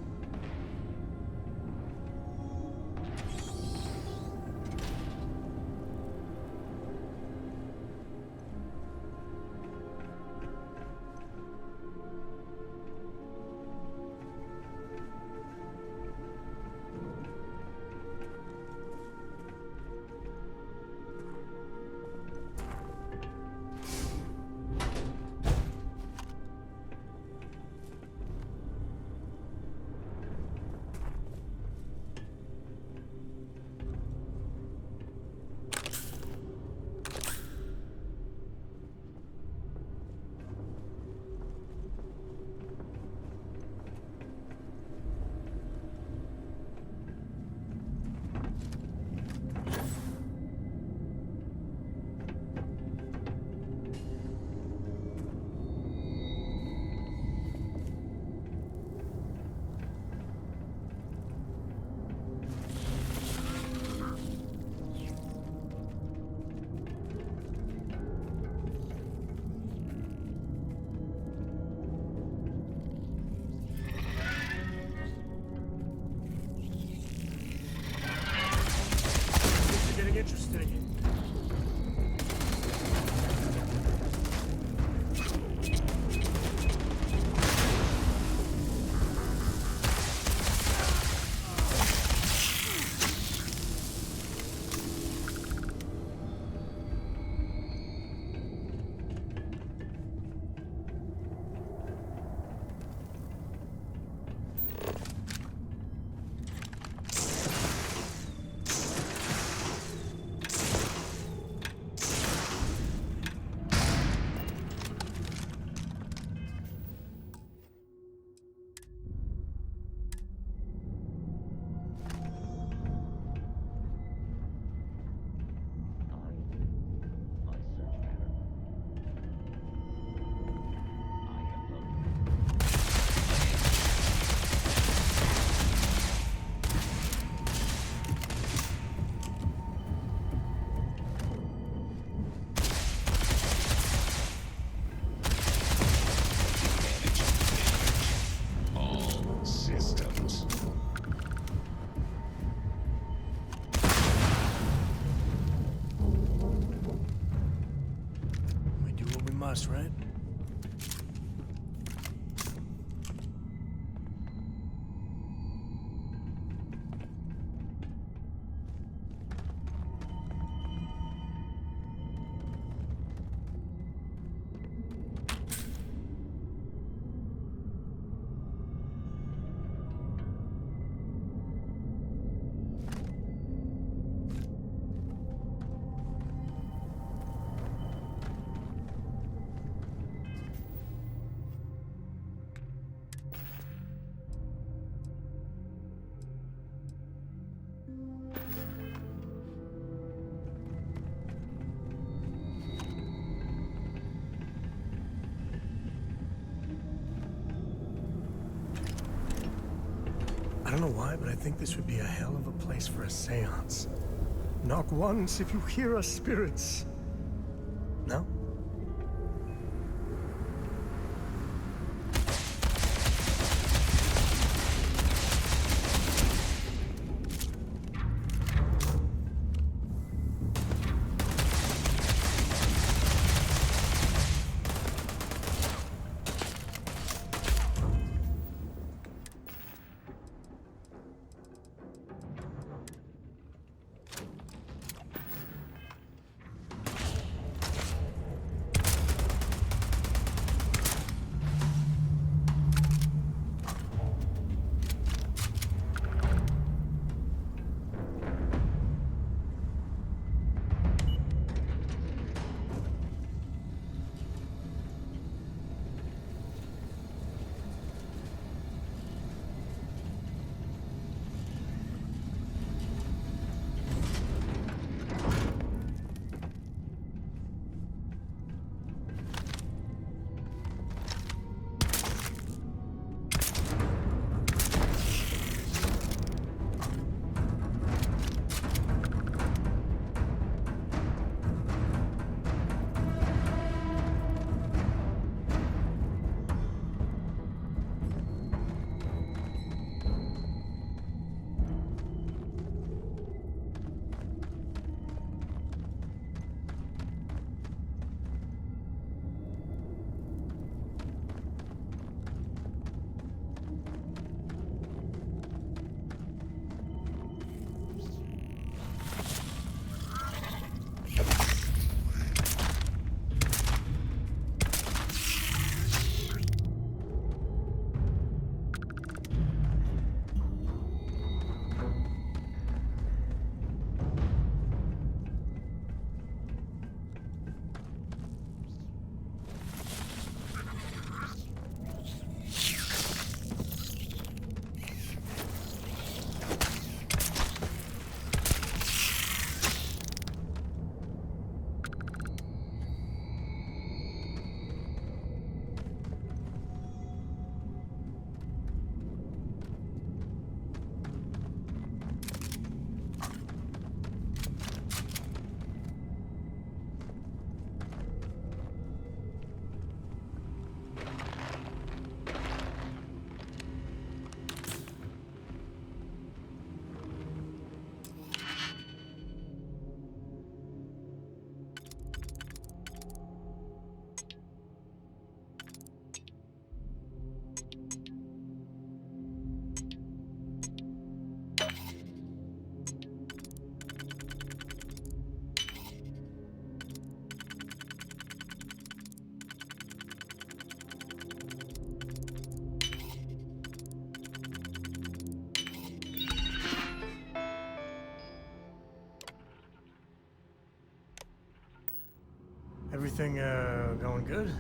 us, right? I don't know why, but I think this would be a hell of a place for a seance. Knock once if you hear us, spirits. No? Everything, going good?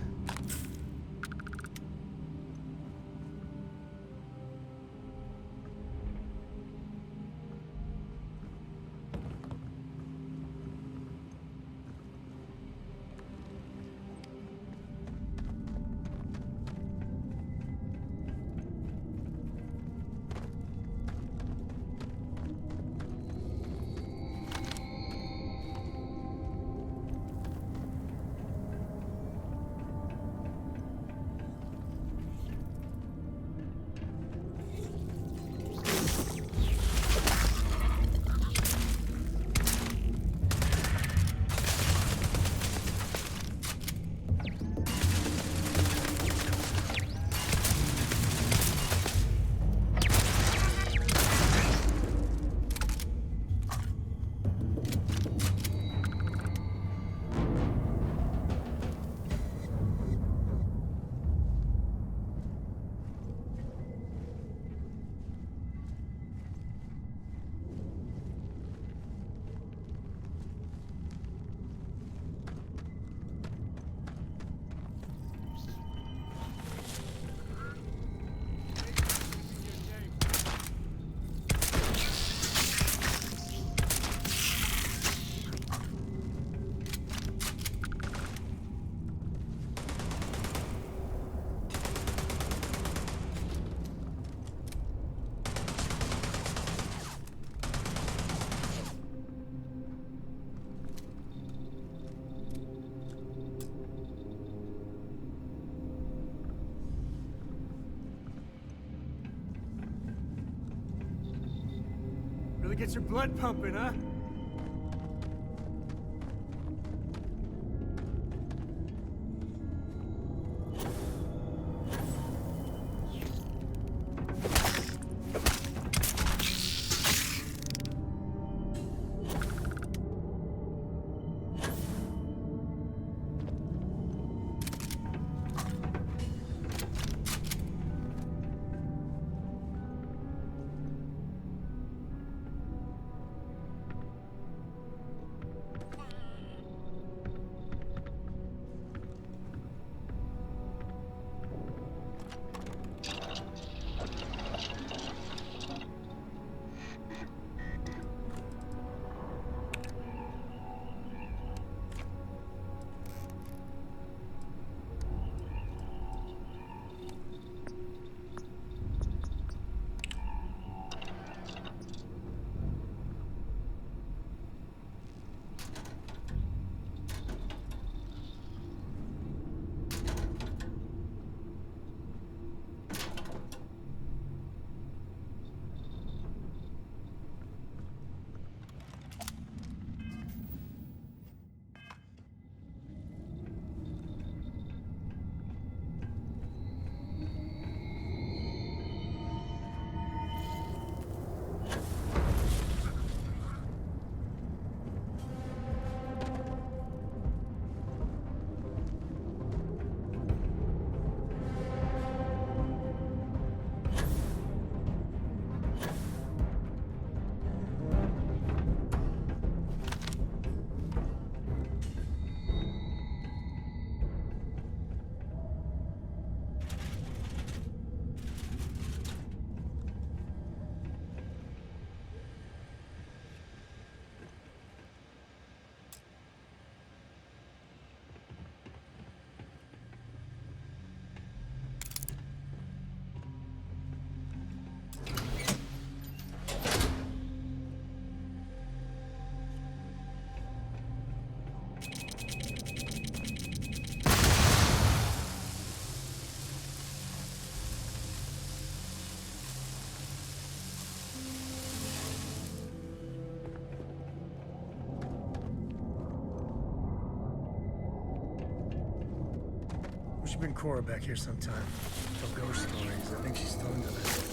get your blood pumping, huh? We should bring Cora back here sometime. Tell ghost stories. I think she's still into that.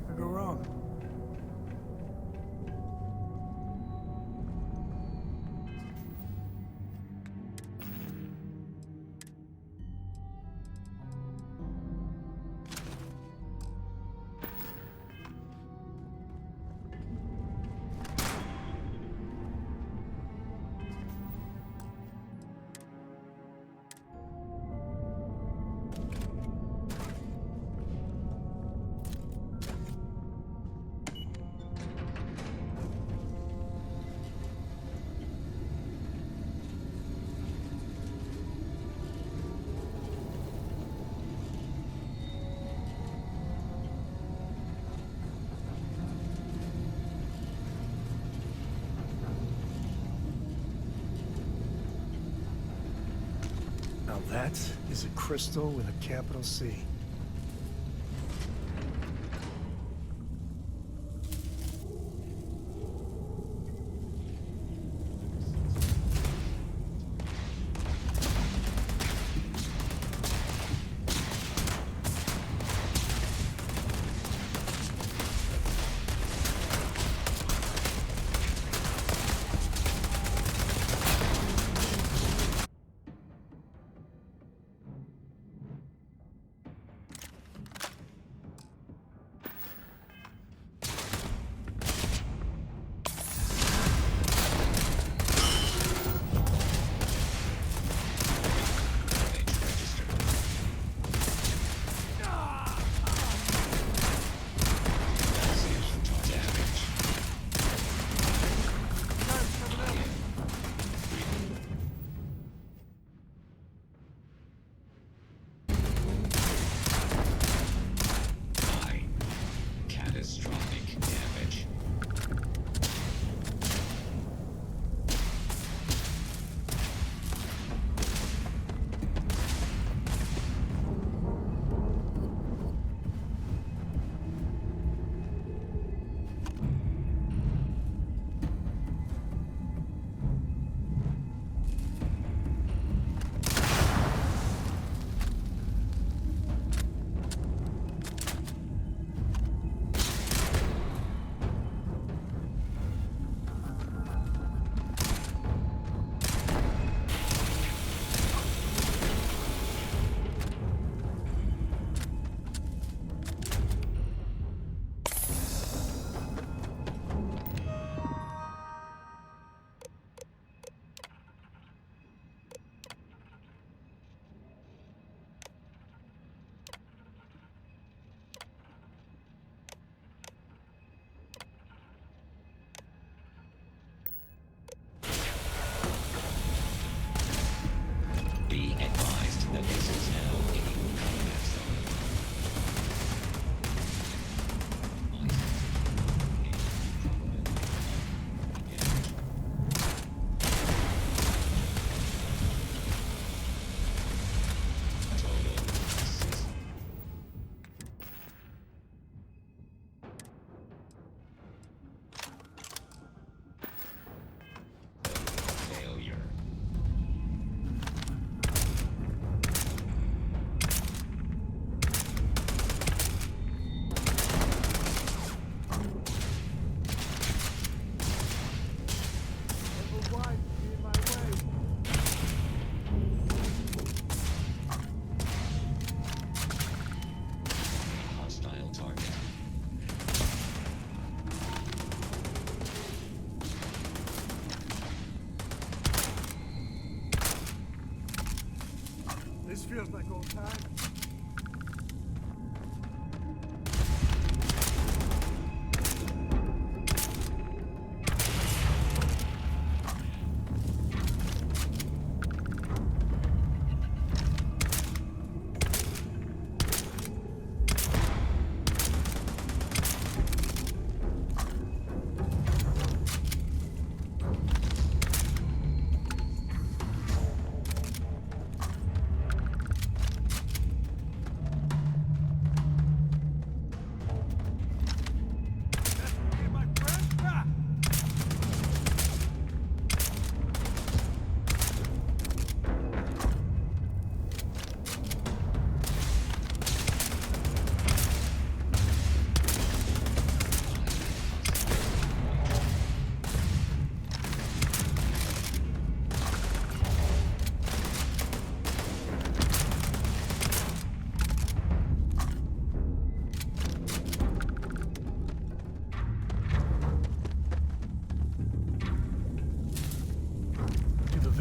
Could go wrong. Now that is a crystal with a capital C.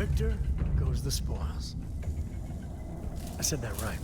victor goes the spoils. I said that right?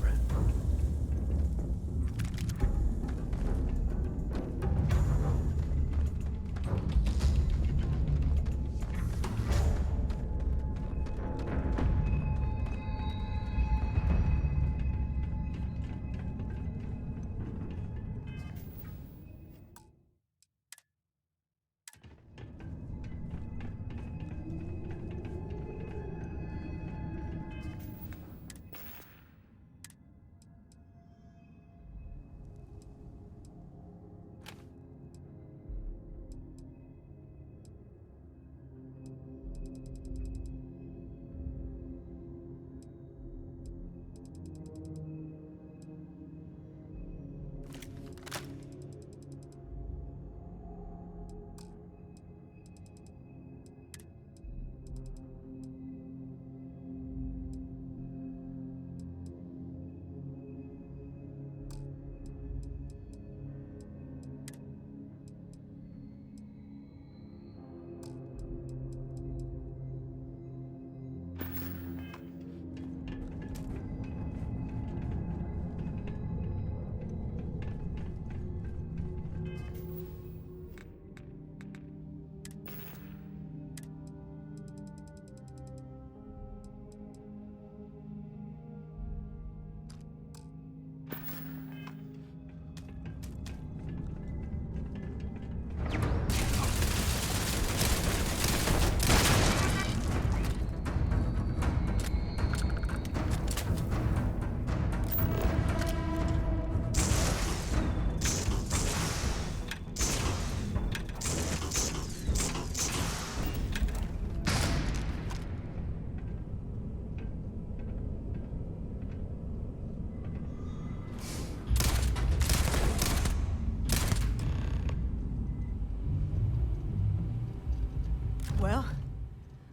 Well,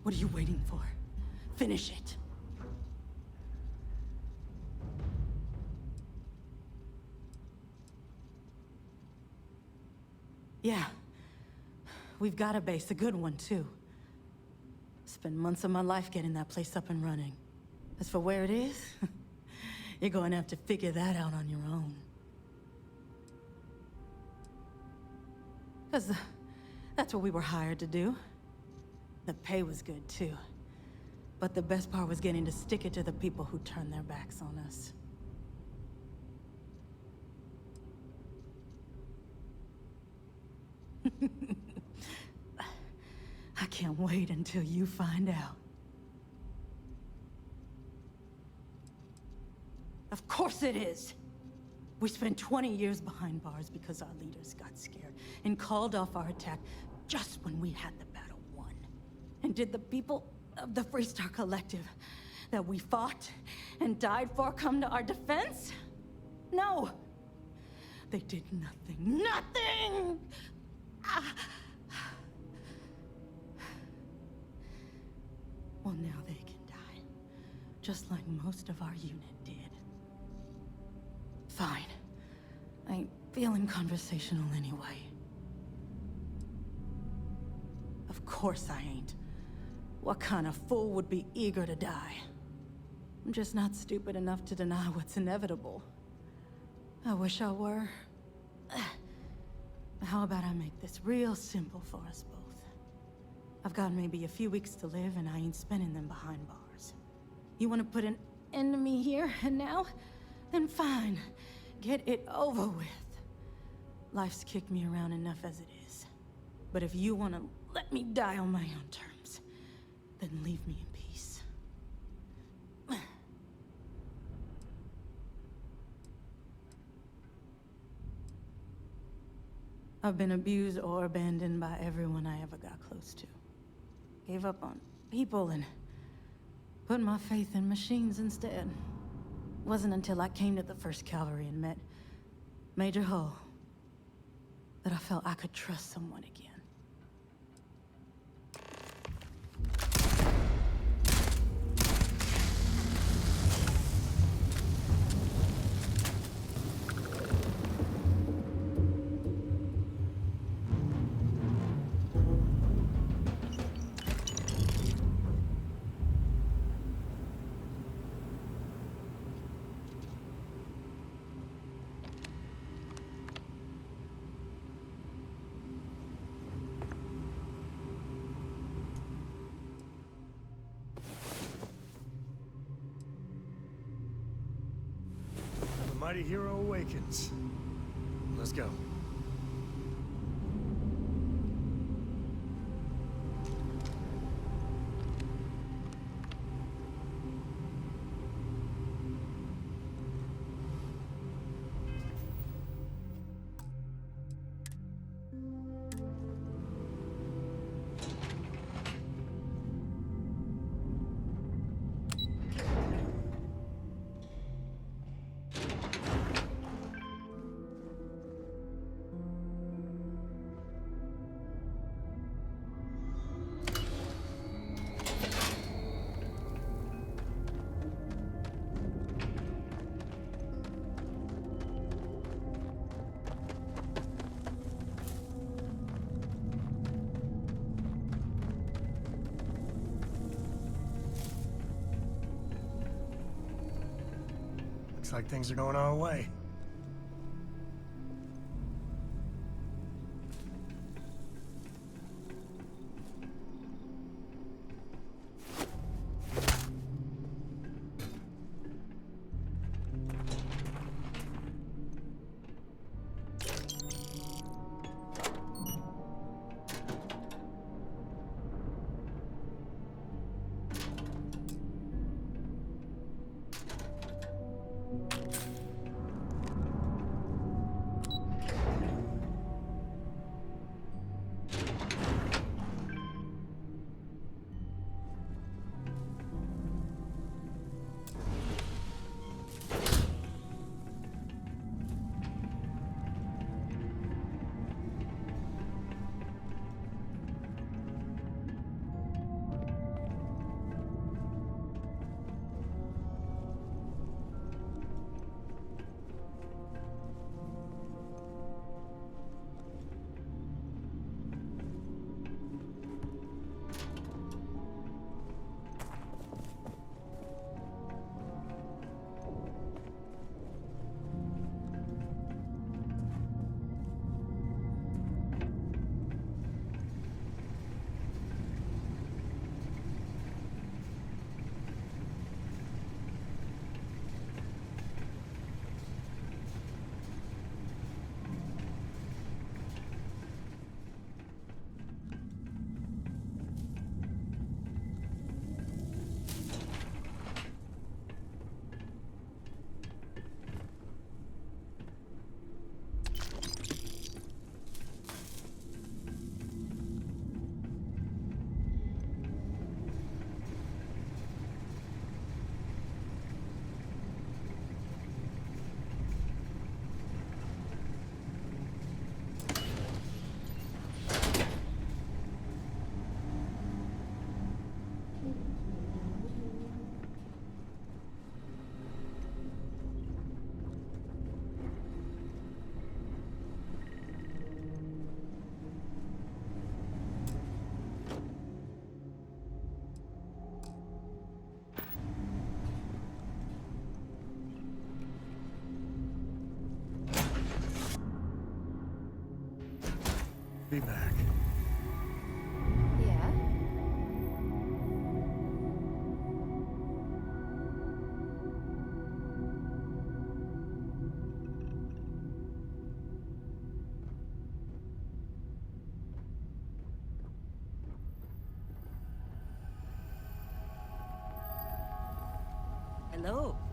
what are you waiting for? Finish it. Yeah. We've got a base, a good one, too. Spent months of my life getting that place up and running. As for where it is, you're going to have to figure that out on your own. 'Cause that's what we were hired to do. The pay was good, too. But the best part was getting to stick it to the people who turned their backs on us. I can't wait until you find out. Of course it is! We spent 20 years behind bars because our leaders got scared and called off our attack just when we had the battle won. And did the people of the Freestar Collective that we fought and died for come to our defense? No! They did nothing. Nothing! Well, now they can die. Just like most of our unit did. Fine. I ain't feeling conversational anyway. Of course I ain't. What kind of fool would be eager to die? I'm just not stupid enough to deny what's inevitable. I wish I were. How about I make this real simple for us both? I've got maybe a few weeks to live, and I ain't spending them behind bars. You want to put an end to me here and now? Then fine. Get it over with. Life's kicked me around enough as it is. But if you want to let me die on my own terms, then leave me in peace. I've been abused or abandoned by everyone I ever got close to. Gave up on people and put my faith in machines instead. Wasn't until I came to the 1st Cavalry and met Major Hull that I felt I could trust someone again. mighty hero awakens. Let's go. Looks like things are going our way. Be back. Yeah? Hello.